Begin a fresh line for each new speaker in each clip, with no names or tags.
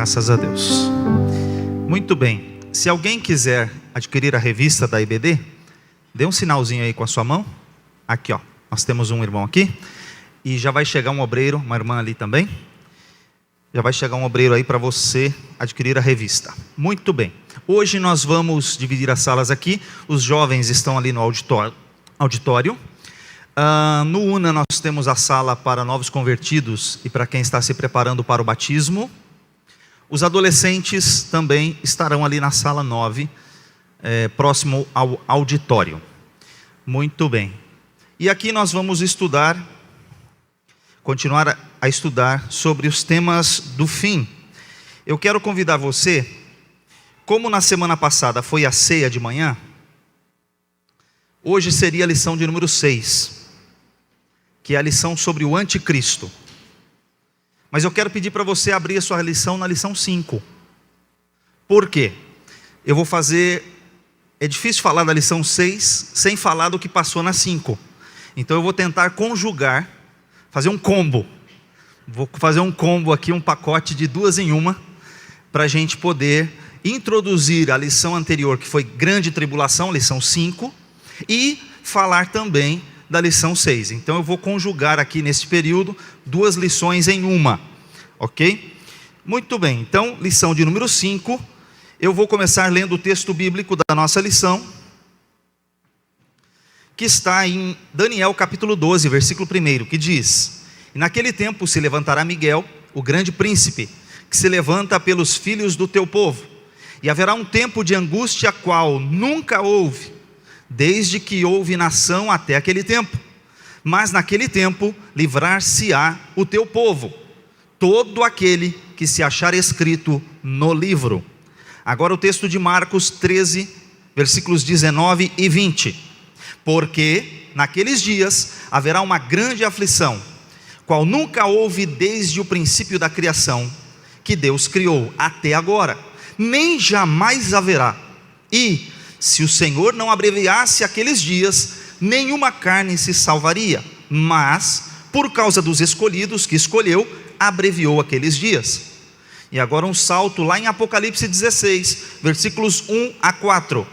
Graças a Deus. Muito bem. Se alguém quiser adquirir a revista da IBD, dê um sinalzinho aí com a sua mão. Aqui, ó. Nós temos um irmão aqui. E já vai chegar um obreiro, uma irmã ali também. Já vai chegar um obreiro aí para você adquirir a revista. Muito bem. Hoje nós vamos dividir as salas aqui. Os jovens estão ali no auditório. No UNA nós temos a sala para novos convertidos e para quem está se preparando para o batismo. Os adolescentes também estarão ali na sala 9, próximo ao auditório. Muito bem. E aqui nós vamos continuar a estudar sobre os temas do fim. Eu quero convidar você, como na semana passada foi a ceia de manhã, hoje seria a lição de número 6, que é a lição sobre o anticristo. Mas eu quero pedir para você abrir a sua lição na lição 5. Por quê? É difícil falar da lição 6 sem falar do que passou na 5. Então eu vou tentar conjugar, fazer um combo. Vou fazer um combo aqui, um pacote de 2 em 1, para a gente poder introduzir a lição anterior, que foi grande tribulação, lição 5, e falar também da lição 6. Então eu vou conjugar aqui nesse período 2 lições em 1, ok? Muito bem, então lição de número 5, eu vou começar lendo o texto bíblico da nossa lição, que está em Daniel capítulo 12, versículo 1, que diz: E naquele tempo se levantará Miguel, o grande príncipe, que se levanta pelos filhos do teu povo, e haverá um tempo de angústia qual nunca houve, desde que houve nação até aquele tempo. Mas naquele tempo livrar-se-á o teu povo, todo aquele que se achar escrito no livro. Agora o texto de Marcos 13, versículos 19 e 20. Porque naqueles dias haverá uma grande aflição, qual nunca houve desde o princípio da criação, que Deus criou até agora, nem jamais haverá. E se o Senhor não abreviasse aqueles dias, nenhuma carne se salvaria, mas por causa dos escolhidos que escolheu, abreviou aqueles dias. E agora um salto lá em Apocalipse 16, versículos 1 a 4.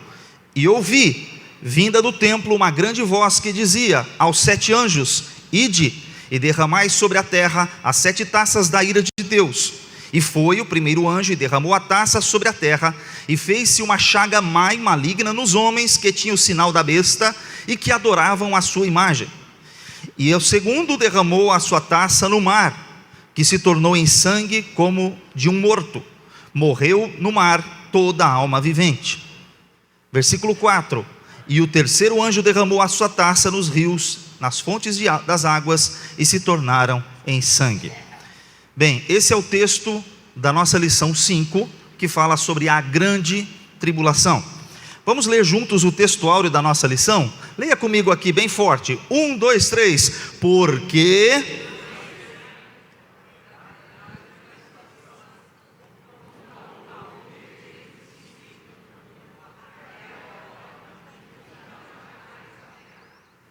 E ouvi, vinda do templo, uma grande voz que dizia aos 7 anjos: Ide e derramai sobre a terra as 7 taças da ira de Deus. E foi o primeiro anjo e derramou a taça sobre a terra, e fez-se uma chaga má e maligna nos homens que tinham o sinal da besta e que adoravam a sua imagem. E o segundo derramou a sua taça no mar, que se tornou em sangue como de um morto. Morreu no mar toda a alma vivente. Versículo 4. E o terceiro anjo derramou a sua taça nos rios, nas fontes das águas, e se tornaram em sangue. Bem, esse é o texto da nossa lição 5, que fala sobre a grande tribulação. Vamos ler juntos o texto áureo da nossa lição? Leia comigo aqui bem forte. 1, 2, 3. Porque...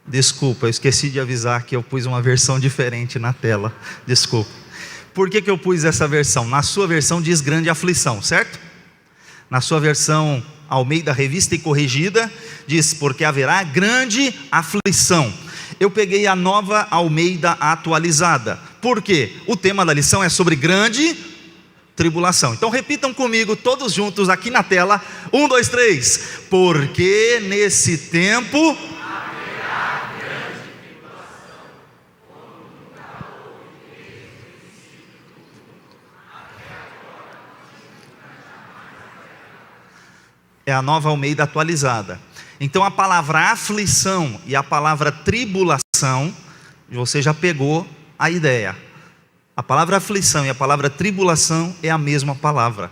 Desculpa, eu esqueci de avisar que eu pus uma versão diferente na tela. Desculpa. Por que eu pus essa versão? Na sua versão diz grande aflição, certo? Na sua versão Almeida Revista e Corrigida diz: porque haverá grande aflição. Eu peguei a nova Almeida Atualizada. Por quê? O tema da lição é sobre grande tribulação. Então repitam comigo todos juntos aqui na tela. 1, 2, 3. Porque nesse tempo... É a nova Almeida Atualizada. Então a palavra aflição e a palavra tribulação, você já pegou a ideia. A palavra aflição e a palavra tribulação é a mesma palavra.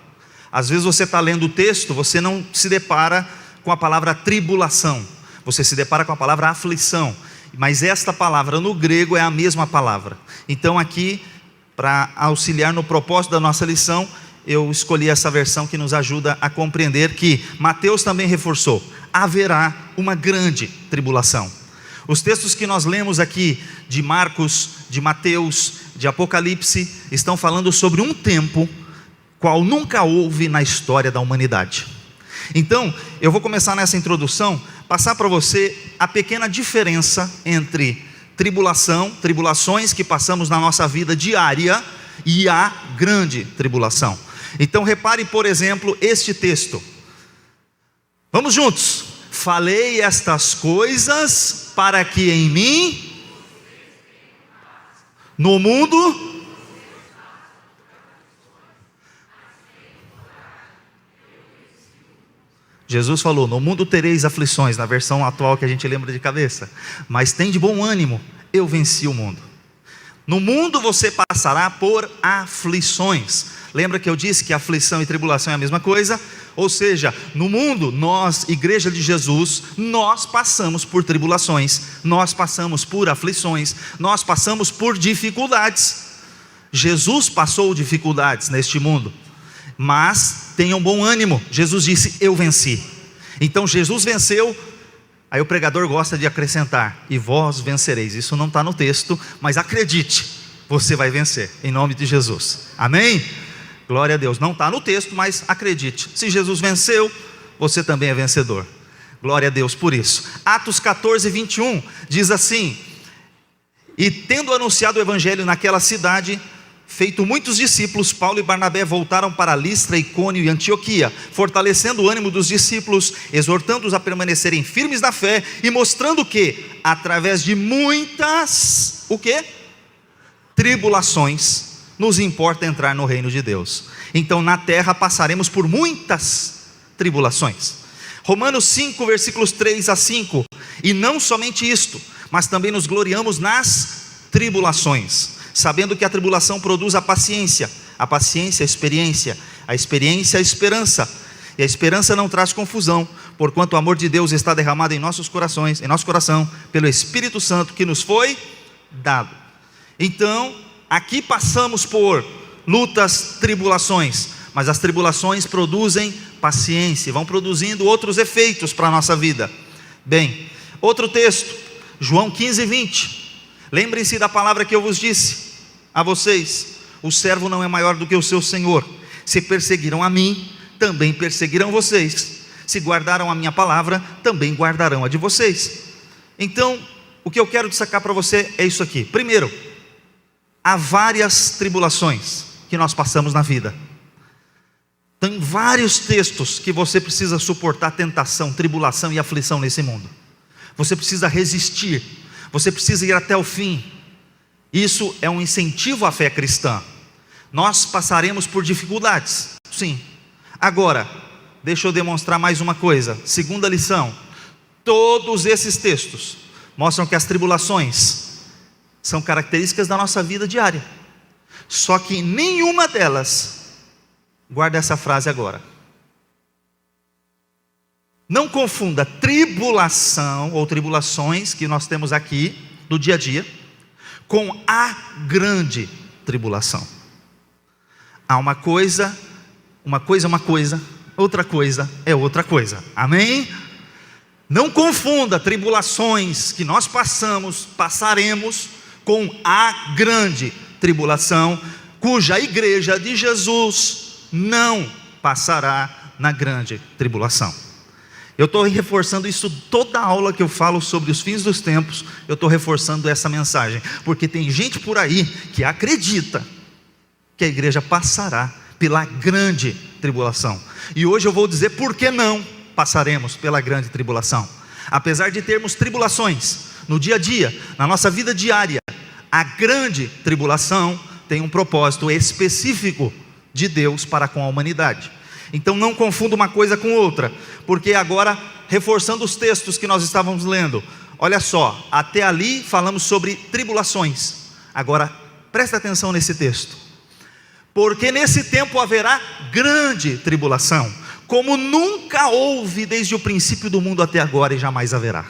Às vezes você está lendo o texto, você não se depara com a palavra tribulação, você se depara com a palavra aflição. Mas esta palavra no grego é a mesma palavra. Então aqui, para auxiliar no propósito da nossa lição, eu escolhi essa versão que nos ajuda a compreender que Mateus também reforçou: haverá uma grande tribulação. Os textos que nós lemos aqui de Marcos, de Mateus, de Apocalipse, estão falando sobre um tempo qual nunca houve na história da humanidade. Então, eu vou começar nessa introdução, passar para você a pequena diferença entre tribulações que passamos na nossa vida diária e a grande tribulação. Então repare, por exemplo, este texto. Vamos juntos. Falei estas coisas para que em mim, no mundo, Jesus falou, no mundo tereis aflições, na versão atual que a gente lembra de cabeça, mas tem de bom ânimo, eu venci o mundo. No mundo você passará por aflições. Lembra que eu disse que aflição e tribulação é a mesma coisa? Ou seja, no mundo, nós, igreja de Jesus, nós passamos por tribulações, nós passamos por aflições, nós passamos por dificuldades. Jesus passou dificuldades neste mundo, mas tenham bom ânimo. Jesus disse, eu venci. Então Jesus venceu. Aí o pregador gosta de acrescentar, e vós vencereis. Isso não está no texto, mas acredite, você vai vencer, em nome de Jesus, amém? Glória a Deus, não está no texto, mas acredite, se Jesus venceu, você também é vencedor. Glória a Deus por isso. Atos 14, 21, diz assim, e tendo anunciado o evangelho naquela cidade, feito muitos discípulos, Paulo e Barnabé voltaram para Listra, Icônio e Antioquia, fortalecendo o ânimo dos discípulos, exortando-os a permanecerem firmes na fé, e mostrando que, através de muitas, o quê? Tribulações, nos importa entrar no reino de Deus. Então na terra passaremos por muitas tribulações. Romanos 5, versículos 3 a 5, e não somente isto, mas também nos gloriamos nas tribulações, sabendo que a tribulação produz a paciência a experiência, a experiência a esperança, e a esperança não traz confusão, porquanto o amor de Deus está derramado em nossos corações, em nosso coração, pelo Espírito Santo que nos foi dado. Então, aqui passamos por lutas, tribulações, mas as tribulações produzem paciência, vão produzindo outros efeitos para a nossa vida. Bem, outro texto, João 15, 20, lembrem-se da palavra que eu vos disse a vocês, o servo não é maior do que o seu senhor. Se perseguiram a mim, também perseguirão vocês. Se guardaram a minha palavra, também guardarão a de vocês. Então, o que eu quero destacar para você é isso aqui. Primeiro, há várias tribulações que nós passamos na vida. Tem vários textos que você precisa suportar tentação, tribulação e aflição nesse mundo. Você precisa resistir, você precisa ir até o fim. Isso é um incentivo à fé cristã. Nós passaremos por dificuldades, sim. Agora, deixa eu demonstrar mais uma coisa. Segunda lição, todos esses textos mostram que as tribulações são características da nossa vida diária. Só que nenhuma delas, guarda essa frase agora, não confunda tribulação ou tribulações que nós temos aqui no dia a dia com a grande tribulação. Há uma coisa, outra coisa é outra coisa, amém? Não confunda tribulações que nós passaremos com a grande tribulação, cuja a igreja de Jesus não passará na grande tribulação. Eu estou reforçando isso toda a aula que eu falo sobre os fins dos tempos. Eu estou reforçando essa mensagem, porque tem gente por aí que acredita que a igreja passará pela grande tribulação, e hoje eu vou dizer por que não passaremos pela grande tribulação. Apesar de termos tribulações no dia a dia, na nossa vida diária, a grande tribulação tem um propósito específico de Deus para com a humanidade. Então não confunda uma coisa com outra, porque agora, reforçando os textos que nós estávamos lendo, olha só, até ali falamos sobre tribulações. Agora presta atenção nesse texto, porque nesse tempo haverá grande tribulação, como nunca houve desde o princípio do mundo até agora, e jamais haverá.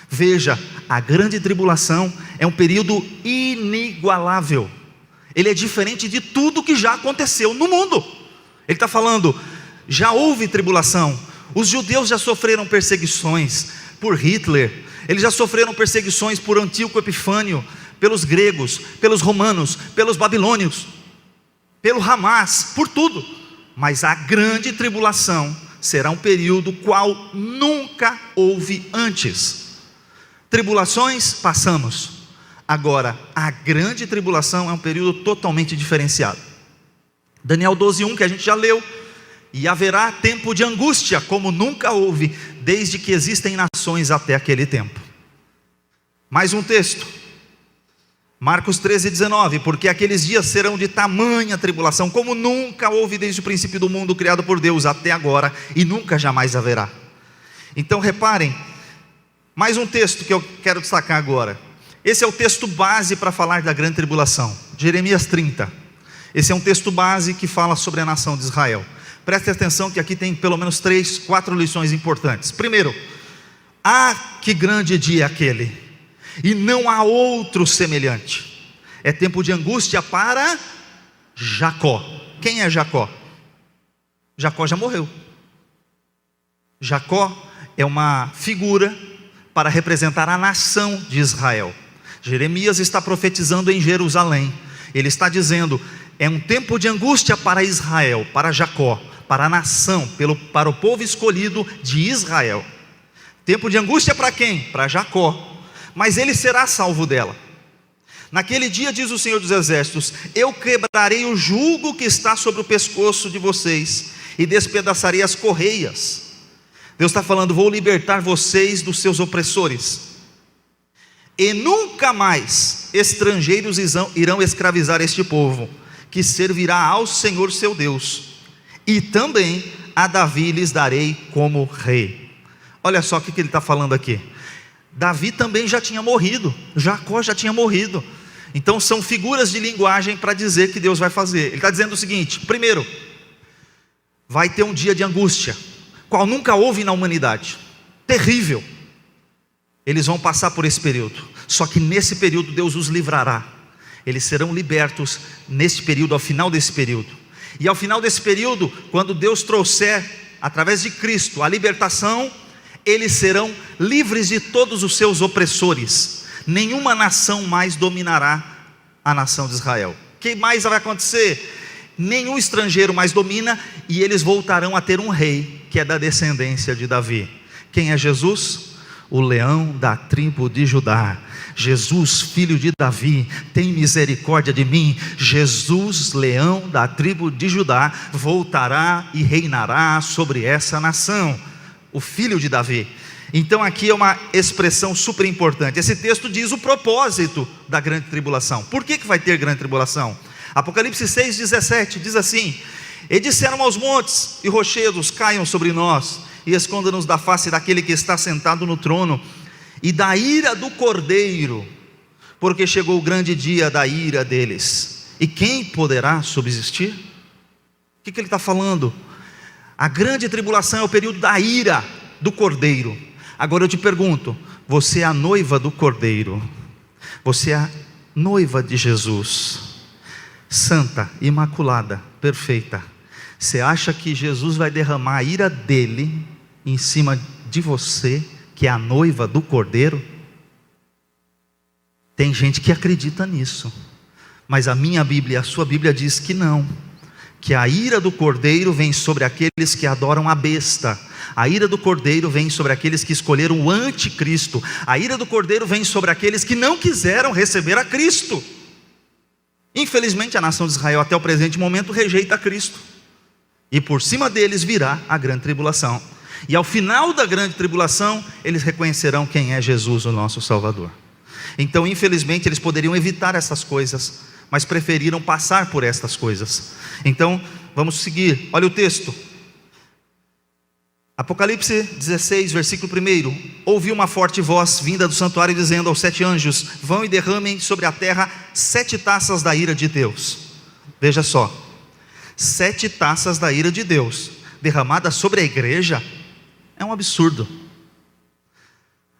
Veja, a grande tribulação é um período inigualável. Ele é diferente de tudo que já aconteceu no mundo. Ele está falando, já houve tribulação. Os judeus já sofreram perseguições por Hitler, eles já sofreram perseguições por Antíoco Epifânio, pelos gregos, pelos romanos, pelos babilônios, pelo Hamas, por tudo. Mas a grande tribulação será um período qual nunca houve antes. Tribulações, passamos. Agora, a grande tribulação é um período totalmente diferenciado. Daniel 12:1, que a gente já leu. E haverá tempo de angústia, como nunca houve, desde que existem nações até aquele tempo. Mais um texto. Marcos 13:19, porque aqueles dias serão de tamanha tribulação, como nunca houve desde o princípio do mundo criado por Deus até agora, e nunca jamais haverá. Então reparem, mais um texto que eu quero destacar agora. Esse é o texto base para falar da grande tribulação, Jeremias 30. Esse é um texto base que fala sobre a nação de Israel. Preste atenção que aqui tem pelo menos 3, 4 lições importantes. Primeiro, que grande dia é aquele, e não há outro semelhante. É tempo de angústia para Jacó. Quem é Jacó? Jacó já morreu. Jacó é uma figura para representar a nação de Israel. Jeremias está profetizando em Jerusalém. Ele está dizendo, é um tempo de angústia para Israel, para Jacó, para a nação, para o povo escolhido de Israel. Tempo de angústia para quem? Para Jacó. Mas ele será salvo dela. Naquele dia, diz o Senhor dos Exércitos, eu quebrarei o jugo que está sobre o pescoço de vocês, e despedaçarei as correias. Deus está falando, vou libertar vocês dos seus opressores, e nunca mais estrangeiros irão escravizar este povo, que servirá ao Senhor seu Deus, e também a Davi lhes darei como rei. Olha só o que ele está falando aqui. Davi também já tinha morrido, Jacó já tinha morrido. Então são figuras de linguagem para dizer que Deus vai fazer. Ele está dizendo o seguinte: primeiro, vai ter um dia de angústia, qual nunca houve na humanidade, terrível. Eles vão passar por esse período, só que nesse período Deus os livrará. Eles serão libertos nesse período, ao final desse período. E ao final desse período, quando Deus trouxer, através de Cristo, a libertação, eles serão livres de todos os seus opressores. Nenhuma nação mais dominará a nação de Israel. O que mais vai acontecer? Nenhum estrangeiro mais domina, e eles voltarão a ter um rei, que é da descendência de Davi. Quem é Jesus? O leão da tribo de Judá. Jesus, filho de Davi, tem misericórdia de mim. Jesus, leão da tribo de Judá, voltará e reinará sobre essa nação. O filho de Davi. Então aqui é uma expressão super importante. Esse texto diz o propósito da grande tribulação. Por que vai ter grande tribulação? Apocalipse 6,17 diz assim: e disseram aos montes e rochedos, caiam sobre nós, e esconda-nos da face daquele que está sentado no trono, e da ira do Cordeiro, porque chegou o grande dia da ira deles, e quem poderá subsistir? O que ele está falando? A grande tribulação é o período da ira do Cordeiro. Agora eu te pergunto, você é a noiva do Cordeiro, você é a noiva de Jesus, santa, imaculada, perfeita. Você acha que Jesus vai derramar a ira dele em cima de você, que é a noiva do Cordeiro? Tem gente que acredita nisso, mas a minha Bíblia, a sua Bíblia diz que não, que a ira do Cordeiro vem sobre aqueles que adoram a besta. A ira do Cordeiro vem sobre aqueles que escolheram o anticristo. A ira do Cordeiro vem sobre aqueles que não quiseram receber a Cristo. Infelizmente a nação de Israel até o presente momento rejeita Cristo, e por cima deles virá a grande tribulação. E ao final da grande tribulação, eles reconhecerão quem é Jesus, o nosso Salvador. Então infelizmente eles poderiam evitar essas coisas, mas preferiram passar por estas coisas. Então vamos seguir, olha o texto. Apocalipse 16, versículo 1. Ouvi uma forte voz vinda do santuário dizendo aos 7 anjos: vão e derramem sobre a terra 7 taças da ira de Deus. Veja só, 7 taças da ira de Deus derramadas sobre a igreja é um absurdo.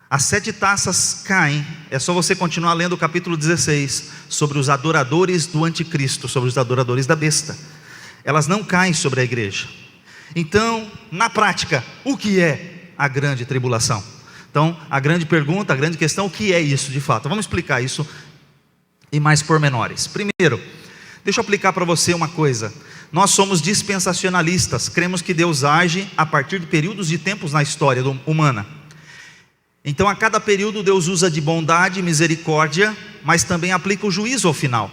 As 7 taças caem, é só você continuar lendo o capítulo 16, sobre os adoradores do anticristo, sobre os adoradores da besta. Elas não caem sobre a igreja. Então, na prática, o que é a grande tribulação? Então, a grande pergunta, a grande questão, o que é isso de fato? Vamos explicar isso em mais pormenores. Primeiro, Deixa eu aplicar para você uma coisa. Nós somos dispensacionalistas, cremos que Deus age a partir de períodos de tempos na história humana. Então a cada período Deus usa de bondade e misericórdia, mas também aplica o juízo ao final.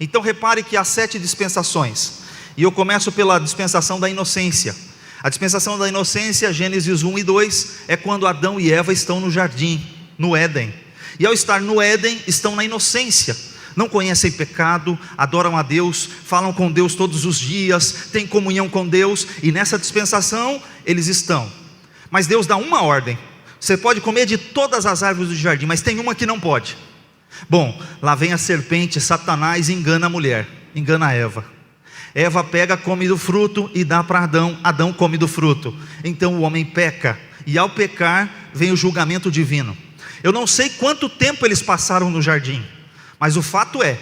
Então repare que há 7 dispensações, e eu começo pela dispensação da inocência. A dispensação da inocência, Gênesis 1 e 2, é quando Adão e Eva estão no jardim, no Éden. E ao estar no Éden, estão na inocência. Não conhecem pecado, adoram a Deus, falam com Deus todos os dias, têm comunhão com Deus, e nessa dispensação eles estão. Mas Deus dá uma ordem: você pode comer de todas as árvores do jardim, mas tem uma que não pode. Bom, lá vem a serpente, Satanás, engana a mulher, engana a Eva. Eva pega, come do fruto e dá para Adão, Adão come do fruto. Então o homem peca, e ao pecar vem o julgamento divino. Eu não sei quanto tempo eles passaram no jardim, mas o fato é,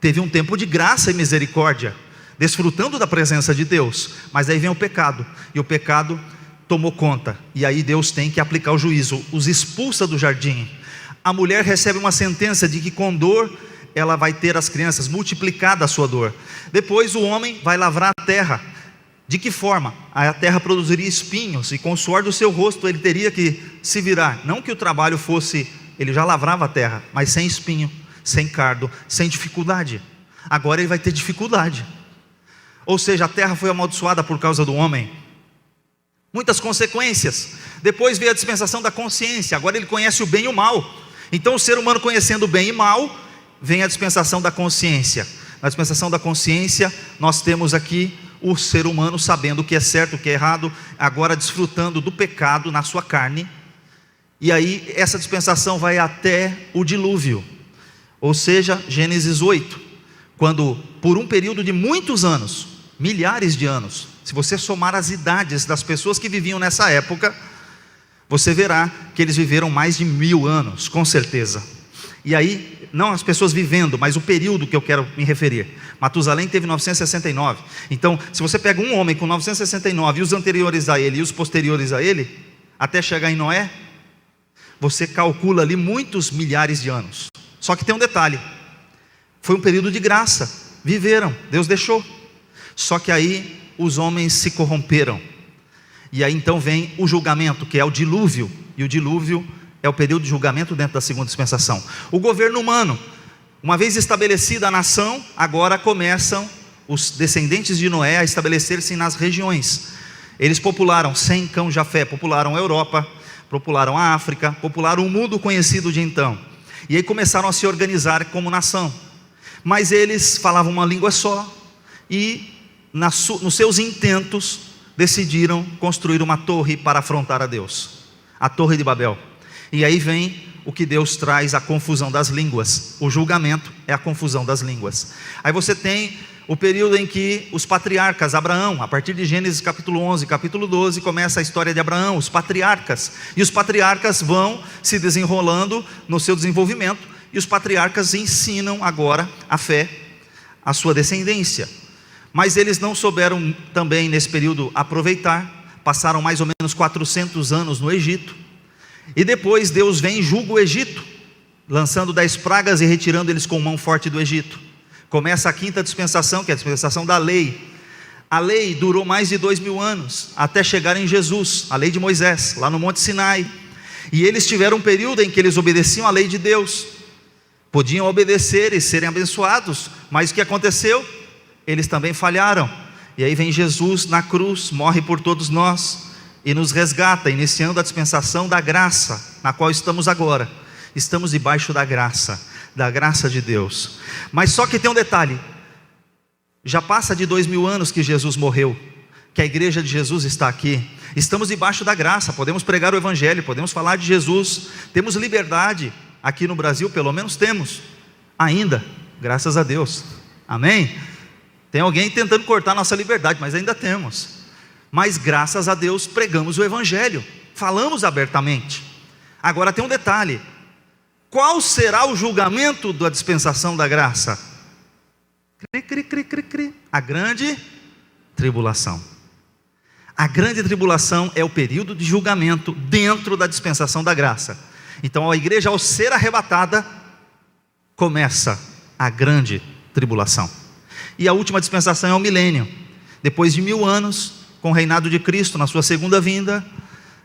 teve um tempo de graça e misericórdia, desfrutando da presença de Deus. Mas aí vem o pecado, e o pecado tomou conta, e aí Deus tem que aplicar o juízo, os expulsa do jardim. A mulher recebe uma sentença de que com dor ela vai ter as crianças, multiplicada a sua dor. Depois o homem vai lavrar a terra. De que forma? A terra produziria espinhos, e com o suor do seu rosto ele teria que se virar. Não que o trabalho fosse, ele já lavrava a terra, mas sem espinho, sem cardo, sem dificuldade. Agora ele vai ter dificuldade. Ou seja, a terra foi amaldiçoada por causa do homem. Muitas consequências. Depois veio a dispensação da consciência. Agora ele conhece o bem e o mal. Então o ser humano conhecendo o bem e o mal, vem a dispensação da consciência. Na dispensação da consciência, nós temos aqui o ser humano sabendo o que é certo, o que é errado, agora desfrutando do pecado na sua carne. E aí essa dispensação vai até o dilúvio, ou seja, Gênesis 8, quando por um período de muitos anos, milhares de anos, se você somar as idades das pessoas que viviam nessa época, você verá que eles viveram mais de 1000 anos, com certeza. E aí, não as pessoas vivendo, mas o período que eu quero me referir. Matusalém teve 969. Então, se você pega um homem com 969 e os anteriores a ele e os posteriores a ele, até chegar em Noé, você calcula ali muitos milhares de anos. Só que tem um detalhe: foi um período de graça, viveram, Deus deixou. Só que aí os homens se corromperam. E aí então vem o julgamento, que é o dilúvio. E o dilúvio é o período de julgamento dentro da segunda dispensação. O governo humano, uma vez estabelecida a nação, agora começam os descendentes de Noé a estabelecer-se nas regiões. Eles popularam Sem, Cão, Jafé, popularam a Europa, popularam a África, popularam o mundo conhecido de então. E aí começaram a se organizar como nação. Mas eles falavam uma língua só e nos seus intentos decidiram construir uma torre para afrontar a Deus, a Torre de Babel. E aí vem o que Deus traz, a confusão das línguas. O julgamento é a confusão das línguas. Aí você tem o período em que os patriarcas, Abraão, a partir de Gênesis capítulo 11, capítulo 12, começa a história de Abraão, os patriarcas. E os patriarcas vão se desenrolando no seu desenvolvimento, e os patriarcas ensinam agora a fé, a sua descendência. Mas eles não souberam também nesse período aproveitar, passaram mais ou menos 400 anos no Egito, e depois Deus vem e julga o Egito, lançando 10 pragas e retirando eles com mão forte do Egito. Começa a quinta dispensação, que é a dispensação da lei. A lei durou mais de 2000 anos, até chegar em Jesus, a lei de Moisés, lá no Monte Sinai. E eles tiveram um período em que eles obedeciam a lei de Deus, podiam obedecer e serem abençoados, mas o que aconteceu? Eles também falharam. E aí vem Jesus na cruz, morre por todos nós e nos resgata, iniciando a dispensação da graça, na qual estamos agora. Estamos debaixo da graça de Deus. Mas só que tem um detalhe: já passa de 2000 anos que Jesus morreu, que a igreja de Jesus está aqui. Estamos debaixo da graça, podemos pregar o evangelho, podemos falar de Jesus, temos liberdade aqui no Brasil, pelo menos temos ainda, graças a Deus, amém? Tem alguém tentando cortar nossa liberdade, mas ainda temos. Mas graças a Deus pregamos o evangelho, falamos abertamente. Agora tem um detalhe: qual será o julgamento da dispensação da graça? A grande tribulação. A grande tribulação é o período de julgamento dentro da dispensação da graça. Então a igreja, ao ser arrebatada, começa a grande tribulação. E a última dispensação é o milênio. Depois de 1000 anos, com o reinado de Cristo, na sua segunda vinda,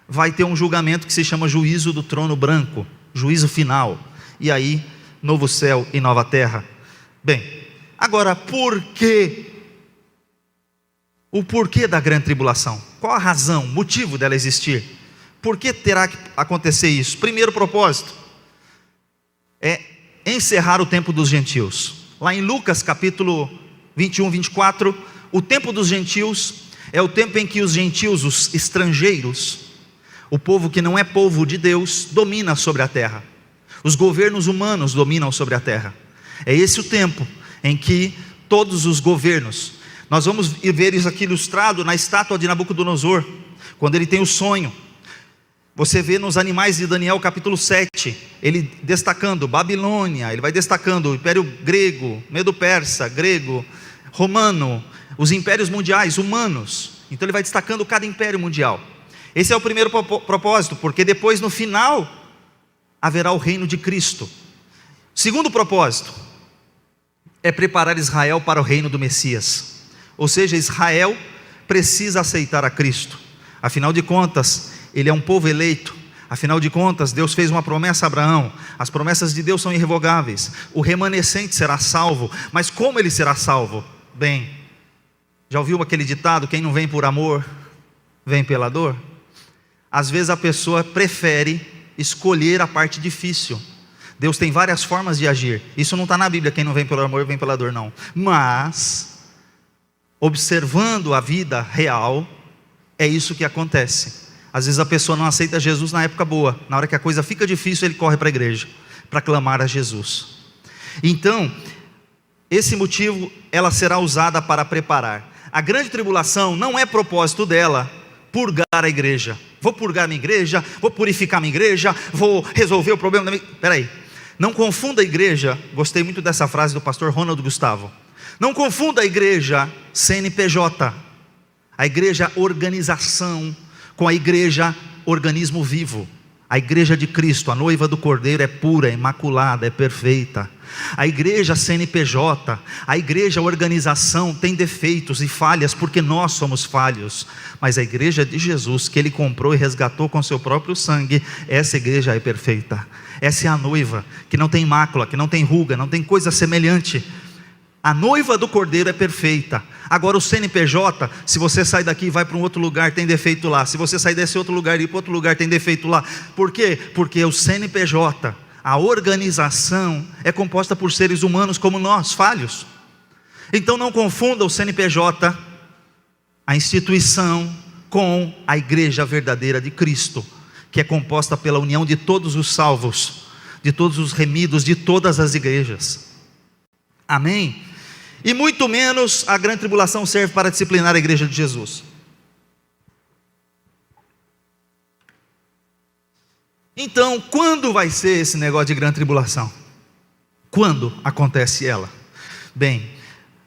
vai ter um julgamento que se chama juízo do trono branco, juízo final. E aí, novo céu e nova terra. Bem, agora, por quê? O porquê da grande tribulação? Qual a razão, motivo dela existir? Por que terá que acontecer isso? Primeiro propósito é encerrar o tempo dos gentios. Lá em Lucas capítulo 21, 24, o tempo dos gentios é o tempo em que os gentios, os estrangeiros, o povo que não é povo de Deus, domina sobre a terra. Os governos humanos dominam sobre a terra. É esse o tempo em que todos os governos, nós vamos ver isso aqui ilustrado na estátua de Nabucodonosor, quando ele tem o sonho. Você vê nos animais de Daniel capítulo 7, ele destacando Babilônia, ele vai destacando o Império Grego, Medo-Persa, Grego, Romano, os impérios mundiais, humanos. Então ele vai destacando cada império mundial. Esse é o primeiro propósito, porque depois no final haverá o reino de Cristo. Segundo propósito é preparar Israel para o reino do Messias. Ou seja, Israel precisa aceitar a Cristo. Afinal de contas, ele é um povo eleito. Afinal de contas, Deus fez uma promessa a Abraão. As promessas de Deus são irrevogáveis. O remanescente será salvo. Mas como ele será salvo? Bem, já ouviu aquele ditado: quem não vem por amor, vem pela dor? Às vezes a pessoa prefere escolher a parte difícil. Deus tem várias formas de agir. Isso não está na Bíblia, quem não vem pelo amor, vem pela dor, não. Mas observando a vida real, é isso que acontece. Às vezes a pessoa não aceita Jesus na época boa. Na hora que a coisa fica difícil, ele corre para a igreja para clamar a Jesus. Então, esse motivo, ela será usada para preparar. A grande tribulação não é propósito dela purgar a igreja. Vou purgar minha igreja, vou purificar minha igreja, vou resolver o problema da minha... Peraí, não confunda a igreja. Gostei muito dessa frase do pastor Ronald Gustavo. Não confunda a igreja CNPJ, a igreja organização, com a igreja organismo vivo. A igreja de Cristo, a noiva do Cordeiro, é pura, é imaculada, é perfeita. A igreja CNPJ, a igreja organização tem defeitos e falhas, porque nós somos falhos. Mas a igreja de Jesus, que Ele comprou e resgatou com seu próprio sangue, essa igreja é perfeita. Essa é a noiva, que não tem mácula, que não tem ruga, não tem coisa semelhante. A noiva do Cordeiro é perfeita. Agora o CNPJ, se você sai daqui e vai para um outro lugar, tem defeito lá. Se você sair desse outro lugar e ir para outro lugar, tem defeito lá. Por quê? Porque o CNPJ, a organização, é composta por seres humanos como nós, falhos. Então não confunda o CNPJ, a instituição, com a igreja verdadeira de Cristo, que é composta pela união de todos os salvos, de todos os remidos, de todas as igrejas. Amém? E muito menos a grande tribulação serve para disciplinar a igreja de Jesus. Então, quando vai ser esse negócio de grande tribulação? Quando acontece ela? Bem,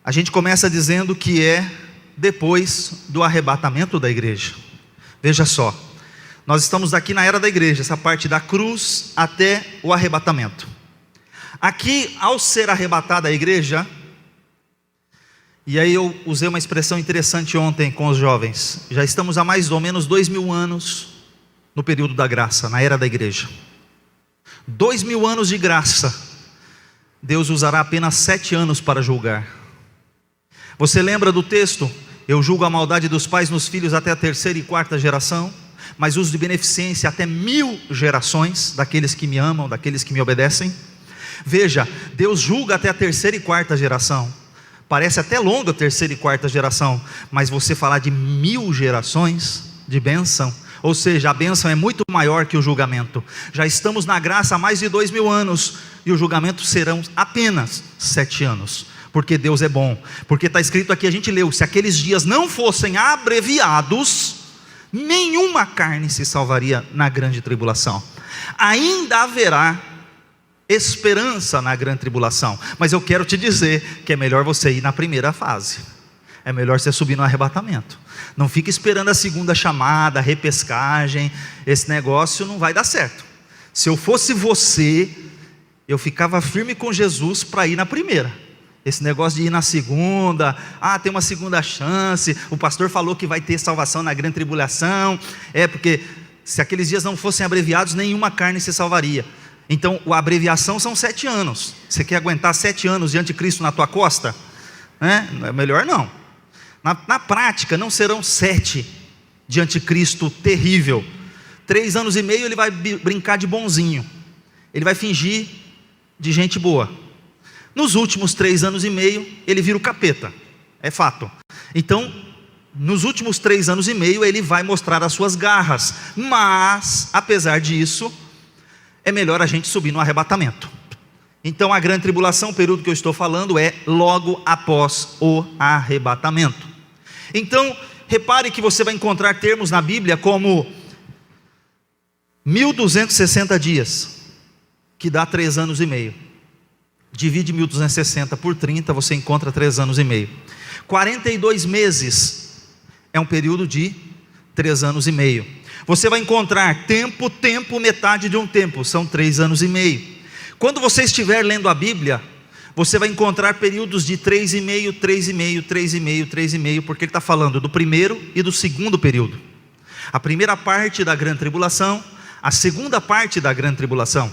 a gente começa dizendo que é depois do arrebatamento da igreja. Veja só, nós estamos aqui na era da igreja, essa parte da cruz até o arrebatamento. Aqui, ao ser arrebatada a igreja, e aí eu usei uma expressão interessante ontem com os jovens, já estamos há mais ou menos 2000 anos no período da graça, na era da igreja. 2000 anos de graça, Deus usará apenas 7 anos para julgar. Você lembra do texto? Eu julgo a maldade dos pais nos filhos até a 3ª e 4ª geração, mas uso de beneficência até 1000 gerações, daqueles que me amam, daqueles que me obedecem. Veja, Deus julga até a 3ª e 4ª geração. Parece até longa a 3ª e 4ª geração, mas você falar de 1000 gerações de bênção, ou seja, a bênção é muito maior que o julgamento. Já estamos na graça há mais de 2000 anos, e o julgamento serão apenas 7 anos, porque Deus é bom, porque está escrito aqui, a gente leu, se aqueles dias não fossem abreviados, nenhuma carne se salvaria na grande tribulação. Ainda haverá esperança na grande tribulação, mas eu quero te dizer que é melhor você ir na primeira fase, é melhor você subir no arrebatamento. Não fique esperando a segunda chamada, a repescagem, esse negócio não vai dar certo. Se eu fosse você, eu ficava firme com Jesus para ir na primeira. Esse negócio de ir na segunda, tem uma segunda chance, o pastor falou que vai ter salvação na grande tribulação, porque se aqueles dias não fossem abreviados, nenhuma carne se salvaria. Então a abreviação são 7 anos, você quer aguentar 7 anos de anticristo na tua costa? Melhor não. Na prática não serão 7 de anticristo terrível. 3 anos e meio ele vai brincar de bonzinho, ele vai fingir de gente boa. Nos últimos 3 anos e meio ele vira o capeta, é fato. Então nos últimos 3 anos e meio ele vai mostrar as suas garras, mas apesar disso é melhor a gente subir no arrebatamento. Então a grande tribulação, o período que eu estou falando, é logo após o arrebatamento. Então repare que você vai encontrar termos na Bíblia como 1260 dias, que dá 3 anos e meio. Divide 1260 por 30, você encontra 3 anos e meio. 42 meses é um período de 3 anos e meio. Você vai encontrar tempo, metade de um tempo, são 3 anos e meio. Quando você estiver lendo a Bíblia, você vai encontrar períodos de 3,5, 3,5, 3,5, 3,5, porque ele está falando do primeiro e do segundo período. A primeira parte da grande tribulação, a segunda parte da grande tribulação.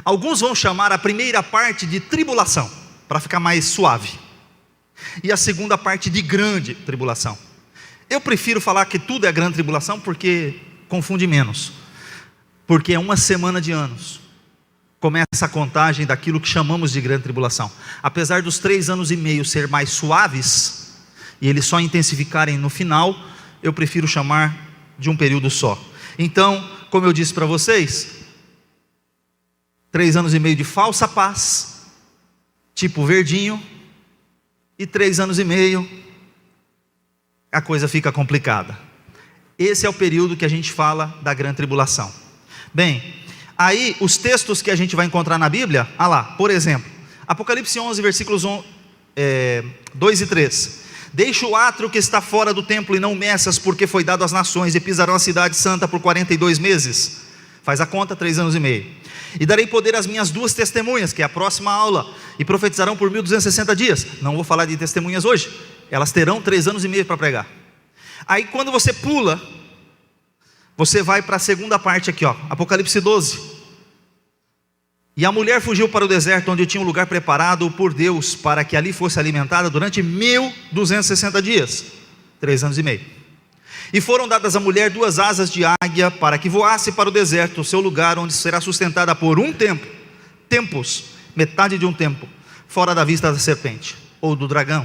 Alguns vão chamar a primeira parte de tribulação, para ficar mais suave, e a segunda parte de grande tribulação. Eu prefiro falar que tudo é grande tribulação, porque confunde menos, porque é uma semana de anos, começa a contagem daquilo que chamamos de grande tribulação. Apesar dos 3 anos e meio ser mais suaves, e eles só intensificarem no final, eu prefiro chamar de um período só. Então, como eu disse para vocês, 3 anos e meio de falsa paz, tipo verdinho, e 3 anos e meio, a coisa fica complicada. Esse é o período que a gente fala da grande tribulação. Bem, aí os textos que a gente vai encontrar na Bíblia, por exemplo, Apocalipse 11, versículos 2 e 3. Deixa o átrio que está fora do templo e não meças, porque foi dado às nações, e pisarão a cidade santa por 42 meses. Faz a conta, 3 anos e meio. E darei poder às minhas 2 testemunhas, que é a próxima aula, e profetizarão por 1260 dias. Não vou falar de testemunhas hoje, elas terão 3 anos e meio para pregar. Aí quando você pula, você vai para a segunda parte aqui, Apocalipse 12. E a mulher fugiu para o deserto, onde tinha um lugar preparado por Deus, para que ali fosse alimentada durante 1260 dias, 3 anos e meio. E foram dadas à mulher 2 asas de águia, para que voasse para o deserto, o seu lugar, onde será sustentada por um tempo, tempos, metade de um tempo, fora da vista da serpente, ou do dragão.